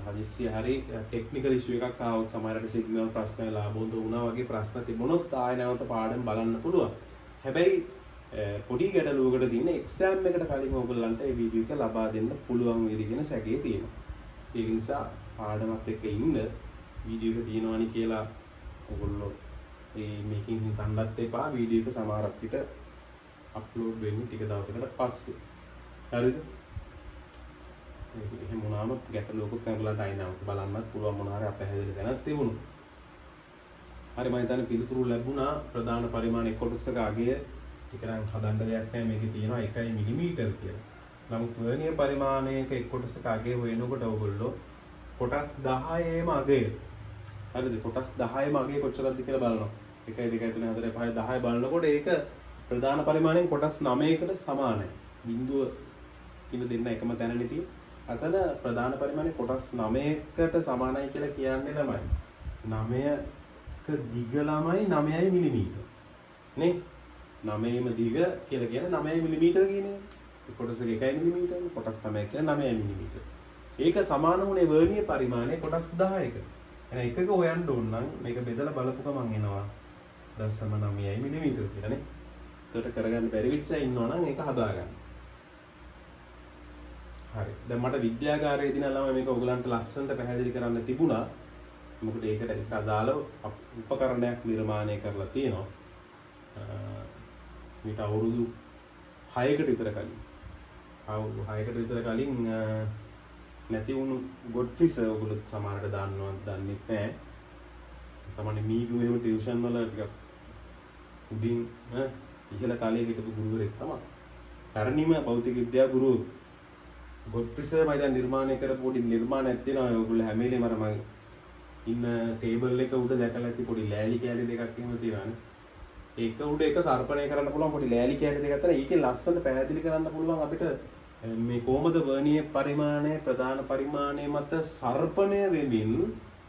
හදිස්සිය හරි ටෙක්නිකල් ඉෂුව එකක් ආවොත් සමහරවිට සිග්නල් ප්‍රශ්න ලාභෝන්ත වුණා වගේ ප්‍රශ්න තිබුණොත් ආයෙ නැවත පාඩම් බලන්න පුළුවන්. හැබැයි පොඩි ගැටලුවකට තියෙන එක්සෑම් එකට කලින් ඔයගලන්ට මේ වීඩියෝ එක ලබා දෙන්න පුළුවන් වේද කියන සැකේ තියෙනවා. ඒ නිසා පාඩමත් එක්ක ඉන්න වීඩියෝ එක තියෙනවනි කියලා ඔයගොල්ලෝ මේකෙන් හිතන්නත් එපා. වීඩියෝ එක සමහරක් විට අප්ලෝඩ් වෙන්නේ ටික දවසකට පස්සේ. හරිද? එහෙම වුණාම ගැටලුවකුත් නැගලට අයිනවක බලන්නත් පුළුවන් මොනවා හරි අපහැදිලි දැනක් තිබුණා. හරි මම හිතන්නේ පිළිතුරු ලැබුණා. ප්‍රධාන පරිමාණ කොටසක අගය ටිකනම් හදන්න දෙයක් නැහැ. මේකේ තියෙනවා 1 මිලිමීටර් කියලා. නමුත් වර්ණීය පරිමාණයක එක් කොටසක අගය හොයනකොට ඔයගොල්ලෝ කොටස් 10ේම අගය. හරිද? කොටස් 10ේම අගය කොච්චරද කියලා බලනවා. 1 2 3 4 5 10 බලනකොට ඒක ප්‍රධාන පරිමාණයෙන් කොටස් 9කට සමානයි. බිඳුව කියන දෙන්න එකම තැනනේ තියෙන්නේ. අතන ප්‍රධාන පරිමාණය කොටස් 9කට සමානයි කියලා කියන්නේ ළමයි. 9ක දිග ළමයි 9යි මිලිමීටර. නේ? 9ම දිග කියලා කියන්නේ 9යි මිලිමීටර කියන්නේ. කොටසක 1යි මිලිමීටර, කොටස් 9 කියන්නේ 9යි මිලිමීටර. ඒක සමාන වුණේ වර්ණීය පරිමාණය කොටස් 10ක. එහෙනම් එකක හොයන්න ඕන නම් මේක බෙදලා බලපු ගමන් එනවා 0.9 මිලිමීටර කියලා නේ. ඒකට කරගන්න බැරි වෙච්ච අය ඉන්නවා නම් ඒක හදාගන්න. හරි. දැන් මට විද්‍යාගාරයේදී නම් ළමයි මේක ඔයගලන්ට ලස්සනට පැහැදිලි කරන්න තිබුණා. මොකද ඒකට එක අදාළව උපකරණයක් නිර්මාණය කරලා තියෙනවා. මේක අවුරුදු 6කට විතර කලින්. අවුරුදු 6කට විතර කලින් නැති වුණු ගොඩ්ෆ්‍රිස් ඔයගොල්ලෝ සමහරට දන්නවද දන්නේ නැහැ. සාමාන්‍ය මීගු එහෙම ටියුෂන් වල ටිකක් උඩින් ඉහළ තලයේ හිටපු ගුරුවරයෙක් තමයි. පැරණිම භෞතික විද්‍යා ගුරුවරු. ගොඩ්ෆ්‍රිස් මම දැන් නිර්මාණය කරපු පොඩි නිර්මාණයක් තියෙනවා. ඔයගොල්ලෝ හැම වෙලේම අර මම ඉන්න ටේබල් එක උඩ දැකලා ඇති පොඩි ලෑලි කෑලි දෙකක් එහෙම තියෙනවානේ. ඒක උඩ එක සර්පණය කරන්න පුළුවන් පොඩි ලෑලි කෑලි දෙකක් අතර ඒකෙන් ලස්සනට පැහැදිලි කරන්න පුළුවන් අපිට මේ කොහොමද වර්ණීය පරිමාණය ප්‍රධාන පරිමාණය මත සර්පණය වෙමින්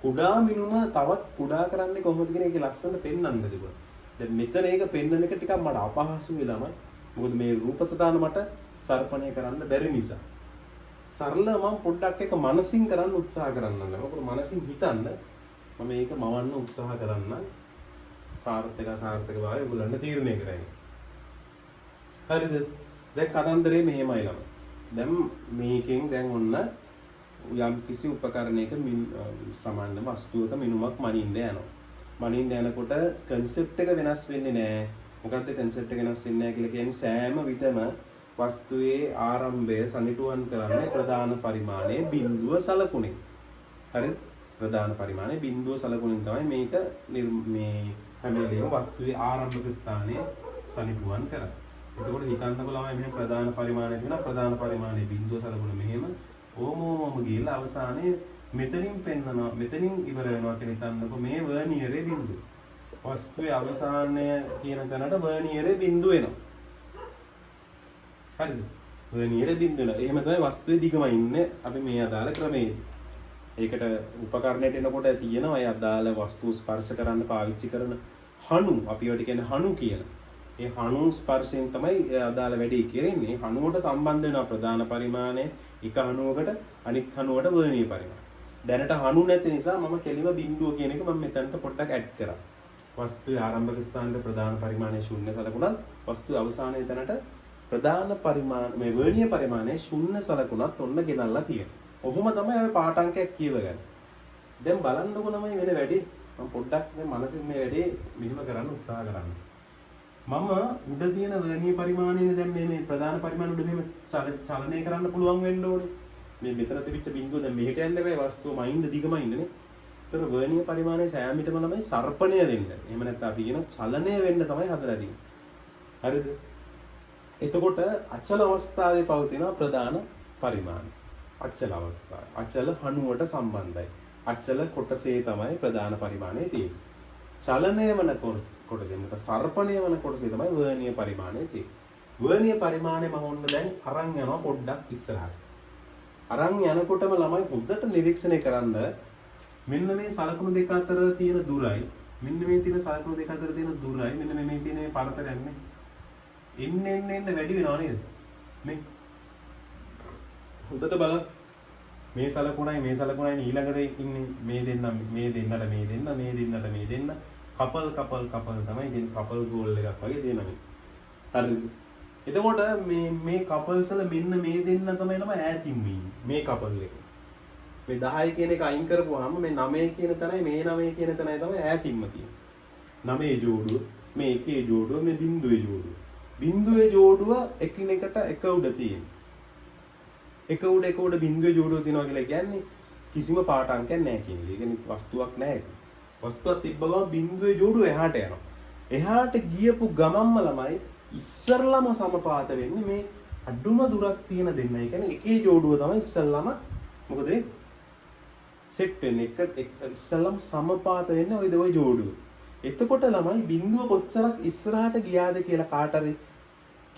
කුඩා මිනුම තවත් කුඩා කරන්නේ කොහොමද කියන එක ලස්සනට පෙන්වන්න තිබුණා. දැන් මෙතන ඒක පෙන්වන එක ටිකක් මට අපහසු වෙලාම මොකද මේ රූප සටහන මට සර්පණය කරන්න බැරි නිසා. සරල මම පොඩ්ඩක් එක මනසින් කරන්න උත්සාහ කරන්නම්. මොකද මනසින් හිතන්න මම මේක මවන්න උත්සාහ කරන්න. සාර්ථක භාවය ඔයගොල්ලන්ට තීරණය කරගන්න. හරිද? දැන් කතන්දරේ මෙහෙමයි ළමයි. දැන් මේකෙන් දැන් ඔන්න යම් කිසි උපකරණයක සමාන වස්තුවක මිනුමක් මනින්න යනවා. මනින්න යනකොට කන්සෙප්ට් එක වෙනස් වෙන්නේ නැහැ. මොකද්ද කන්සෙප්ට් එක වෙනස් වෙන්නේ නැහැ කියලා කියන්නේ සෑම විටම වස්තුවේ ආරම්භය සනිටුවන් කරන්නේ ප්‍රධාන පරිමාණයේ බිඳුව සලකුණෙන්. හරිද? ප්‍රධාන පරිමාණයේ බිඳුව සලකුණෙන් තමයි මේක මේ හැම වෙලේම වස්තුවේ ආරම්භක ස්ථානයේ සනිටුවන් කරන්නේ. එතකොට හිතන්නකො ළමයි මෙහෙම ප්‍රධාන පරිමාණය තියෙනවා. ප්‍රධාන පරිමාණයේ බිඳුව සලකුණ මෙහෙම ඕමෝම ගිහලා අවසානයේ මෙතනින් පෙන්නනවා. මෙතනින් ඉවර වෙනවා කියලා හිතන්නකො මේ වර්නියරේ බිඳුව. වස්තුවේ අවසානය කියන තැනට වර්නියරේ බිඳුව එනවා. හරිද? වර්නියරේ බිඳුව. එහෙම තමයි වස්තුවේ දිගම ඉන්නේ අපි මේ අදාළ ක්‍රමයේ. ඒකට උපකරණයට එනකොට තියෙනවා ඒ අදාළ වස්තුව ස්පර්ශ කරන්න පාවිච්චි කරන හණු. අපි ඒවට කියන්නේ හණු කියලා. ඒ හණු ස්පර්ශයෙන් තමයි අදාළ වැඩේ කෙරෙන්නේ. හණුවට සම්බන්ධ වෙන ප්‍රධාන පරිමාණය එක හණුවකට අනිත් හණුවට වර්ණීය පරිමාණය. දැනට හණු නැති නිසා මම කෙලිම බිඳුව කියන එක මම මෙතනට පොඩ්ඩක් ඇඩ් කරා. වස්තුවේ ආරම්භක ස්ථානයේ ප්‍රධාන පරිමාණය ශූන්‍ය සලකුණත් වස්තුවේ අවසානයේ තැනට ප්‍රධාන පරිමාණ මේ වර්ණීය පරිමාණය ශූන්‍ය සලකුණත් ඔන්න ගෙනල්ලා තියෙනවා. ඔහොම තමයි ඔය පාඨාංකයක් කියවගන්නේ. දැන් බලන්නකො ළමයි වෙන වැඩේ. මම පොඩ්ඩක් දැන් මනසින් මේ වැඩේ මෙහෙම කරන්න උත්සාහ කරන්නේ. මම උඩ තියෙන වර්ණීය පරිමාණයනේ දැන් මේ ප්‍රධාන පරිමාණ උඩ මෙහෙම චලනය කරන්න පුළුවන් වෙන්න ඕනේ. මේ මෙතන තිබිච්ච බිඳුව දැන් මෙහෙට යන්න බෑ වස්තුව මයින්ද දිගම ඉන්නනේ. ඒතර වර්ණීය පරිමාණයේ සෑම විටම ළමයි සර්පණය වෙන්න. එහෙම නැත්නම් අපි කියන චලනය වෙන්න තමයි හදලා තියෙන්නේ. හරිද? එතකොට අචල අවස්ථාවේ පවතින ප්‍රධාන පරිමාණ. අචල අවස්ථාව. අචල හණුවට සම්බන්ධයි. අචල කොටසේ තමයි ප්‍රධාන පරිමාණය තියෙන්නේ. චලනය වන කොටසේ මොකද සර්පණය වන කොටසේ තමයි වර්ණීය පරිමාණය තියෙන්නේ. වර්ණීය පරිමාණය මම ඔන්න දැන් අරන් යනවා පොඩ්ඩක් ඉස්සරහට. අරන් යනකොටම ළමයි හොඳට නිරීක්ෂණය කරන්න මෙන්න මේ සලකුණු දෙක අතර තියෙන දුරයි මෙන්න මේ තියෙන සලකුණු දෙක අතර තියෙන දුරයි මෙන්න මේ තියෙන මේ පරතරයක් නේ. එන්න වැඩි වෙනව නේද? මේ හොඳට බලන්න මේ සලකුණයි ඊළඟට ඉන්නේ මේ දෙන්නට මේ දෙන්න කපල් තමයි කියන්නේ කපල් ගෝල් එකක් වගේ දෙනවා. හරිද? එතකොට මේ කපල්ස් වල මෙන්න මේ දෙන්න තමයි ළම ඈතින් මේ කපල් එක. මේ 10 කියන එක අයින් කරපුවාම මේ 9 කියන තැනයි මේ 9 කියන තැනයි තමයි ඈතින්ම තියෙන්නේ. 9 ජෝඩුව, මේ 1 ජෝඩුව, මේ බිඳුවේ ජෝඩුව. බිඳුවේ ජෝඩුව එකිනෙකට එක උඩ තියෙනවා. එක උඩ බිඳුවේ ජෝඩුව තියෙනවා කියලා කියන්නේ කිසිම පාඨාංකයක් නැහැ කියන එක. ඒ කියන්නේ වස්තුවක් නැහැ. වස්තුවක් තිබ්බ ගමන් බිඳුවේ ජෝඩුව එහාට යනවා. එහාට ගියපු ගමන්ම ළමයි ඉස්සරළම සමපාත වෙන්නේ මේ අඩුම දුරක් තියෙන දෙන්න. ඒ කියන්නේ එකේ ජෝඩුව තමයි ඉස්සරළම මොකද වෙන්නේ? සෙට් වෙන්නේ එක ඉස්සරළම සමපාත වෙන්නේ ওই ජෝඩුව. එතකොට ළමයි බිඳුව කොච්චරක් ඉස්සරහට ගියාද කියලා කාට හරි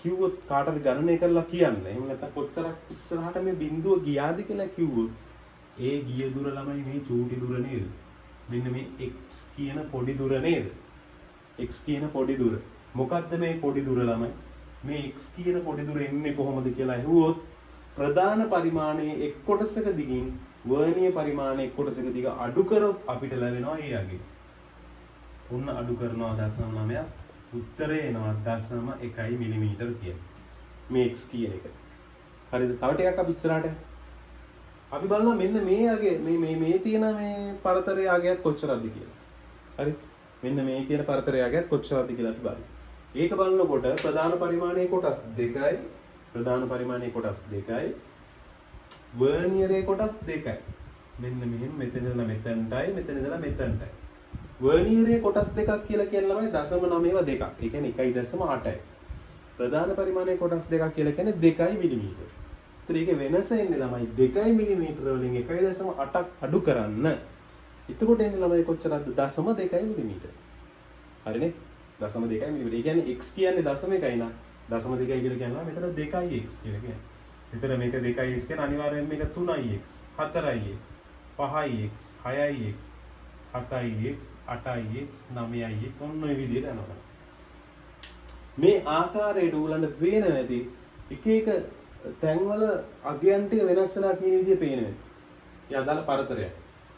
කිව්වොත් කාට හරි ගණනය කරලා කියන්න. එහෙම නැත්නම් කොච්චරක් ඉස්සරහට මේ බිඳුව ගියාද කියලා කිව්වොත් ඒ ගිය දුර ළමයි මේ චූටි දුර නේද? මෙන්න මේ x කියන පොඩි දුර නේද? x කියන පොඩි දුර. මොකක්ද මේ පොඩි දුර ළමයි? මේ x කියන පොඩි දුර එන්නේ කොහොමද කියලා අහුවොත් ප්‍රධාන පරිමාණයේ එක් කොටසක දිගින් වර්ණීය පරිමාණයේ එක් කොටසක දිග අඩු කරොත් අපිට ලැබෙනවා ඒ යගේ. උන්න අඩු කරනවා 0.9 උත්තරේ එනවා 0.1 මිලිමීටර කියන. මේ x කියන එක. හරිද? තව ටිකක් අපි ඉස්සරහට අපි බලනවා මෙන්න මේ යගේ මේ තියෙන මේ පරතරයේ යගයත් කොච්චරද කියලා. හරි? මෙන්න මේ කියන පරතරයේ යගයත් කොච්චරද කියලා අපි බලමු. ඒක බලනකොට ප්‍රධාන පරිමාණයේ කොටස් 2යි ප්‍රධාන පරිමාණයේ කොටස් 2යි වර්නියරේ කොටස් 2යි. මෙන්න මෙහෙම මෙතන ඉඳලා මෙතනටයි මෙතන ඉඳලා මෙතනටයි. වර්නියරේ කොටස් දෙකක් කියලා කියන්නේ ළමයි 0.9 2ක්. ඒ කියන්නේ 1.8යි. ප්‍රධාන පරිමාණයේ කොටස් දෙකක් කියලා කියන්නේ 2 මිලිමීටර. ඒතර ඒකේ වෙනස එන්නේ ළමයි 2 මිලිමීටර වලින් 1.8ක් අඩු කරන්න. එතකොට එන්නේ ළමයි කොච්චරද? 0.2 මිලිමීටර. හරිනේ? 0.2 මිලිමීටර. ඒ කියන්නේ x කියන්නේ 0.1යි නා. 0.2 කියලා කියනවා මෙතන 2x කියලා කියන්නේ. එතන මේක 2x කියන අනිවාර්යයෙන් මේක 3x, 4x, 5x, 6x, 7x, 8x, 9x ඔන්න ඔය විදිහට යනවා. මේ ආකාරයට උගලන්න පේන නැති එක එක තැන්වල අගයන් ටික වෙනස් වෙලා තියෙන විදිහ පේනවා. ඒ අදාළ පරතරය.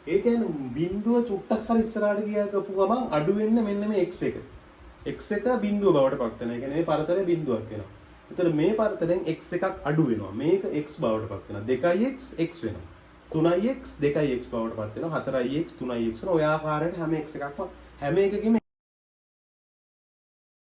ඒ කියන්නේ බිඳුව චුට්ටක් හරි ඉස්සරහට ගියාකපු ගමන් අඩු වෙන්න මෙන්න මේ x එක. x එක බිඳුව බවට පත් වෙනවා. ඒ කියන්නේ මේ පරතරය බිඳුවක් වෙනවා. එතකොට මේ පරත දැන් x එකක් අඩු වෙනවා. මේක x බවට පත් වෙනවා. 2x x වෙනවා. 3x 2x බවට පත් වෙනවා. 4x 3x වෙනවා. ඔය ආකාරයට හැම x එකක්ම හැම එකකෙම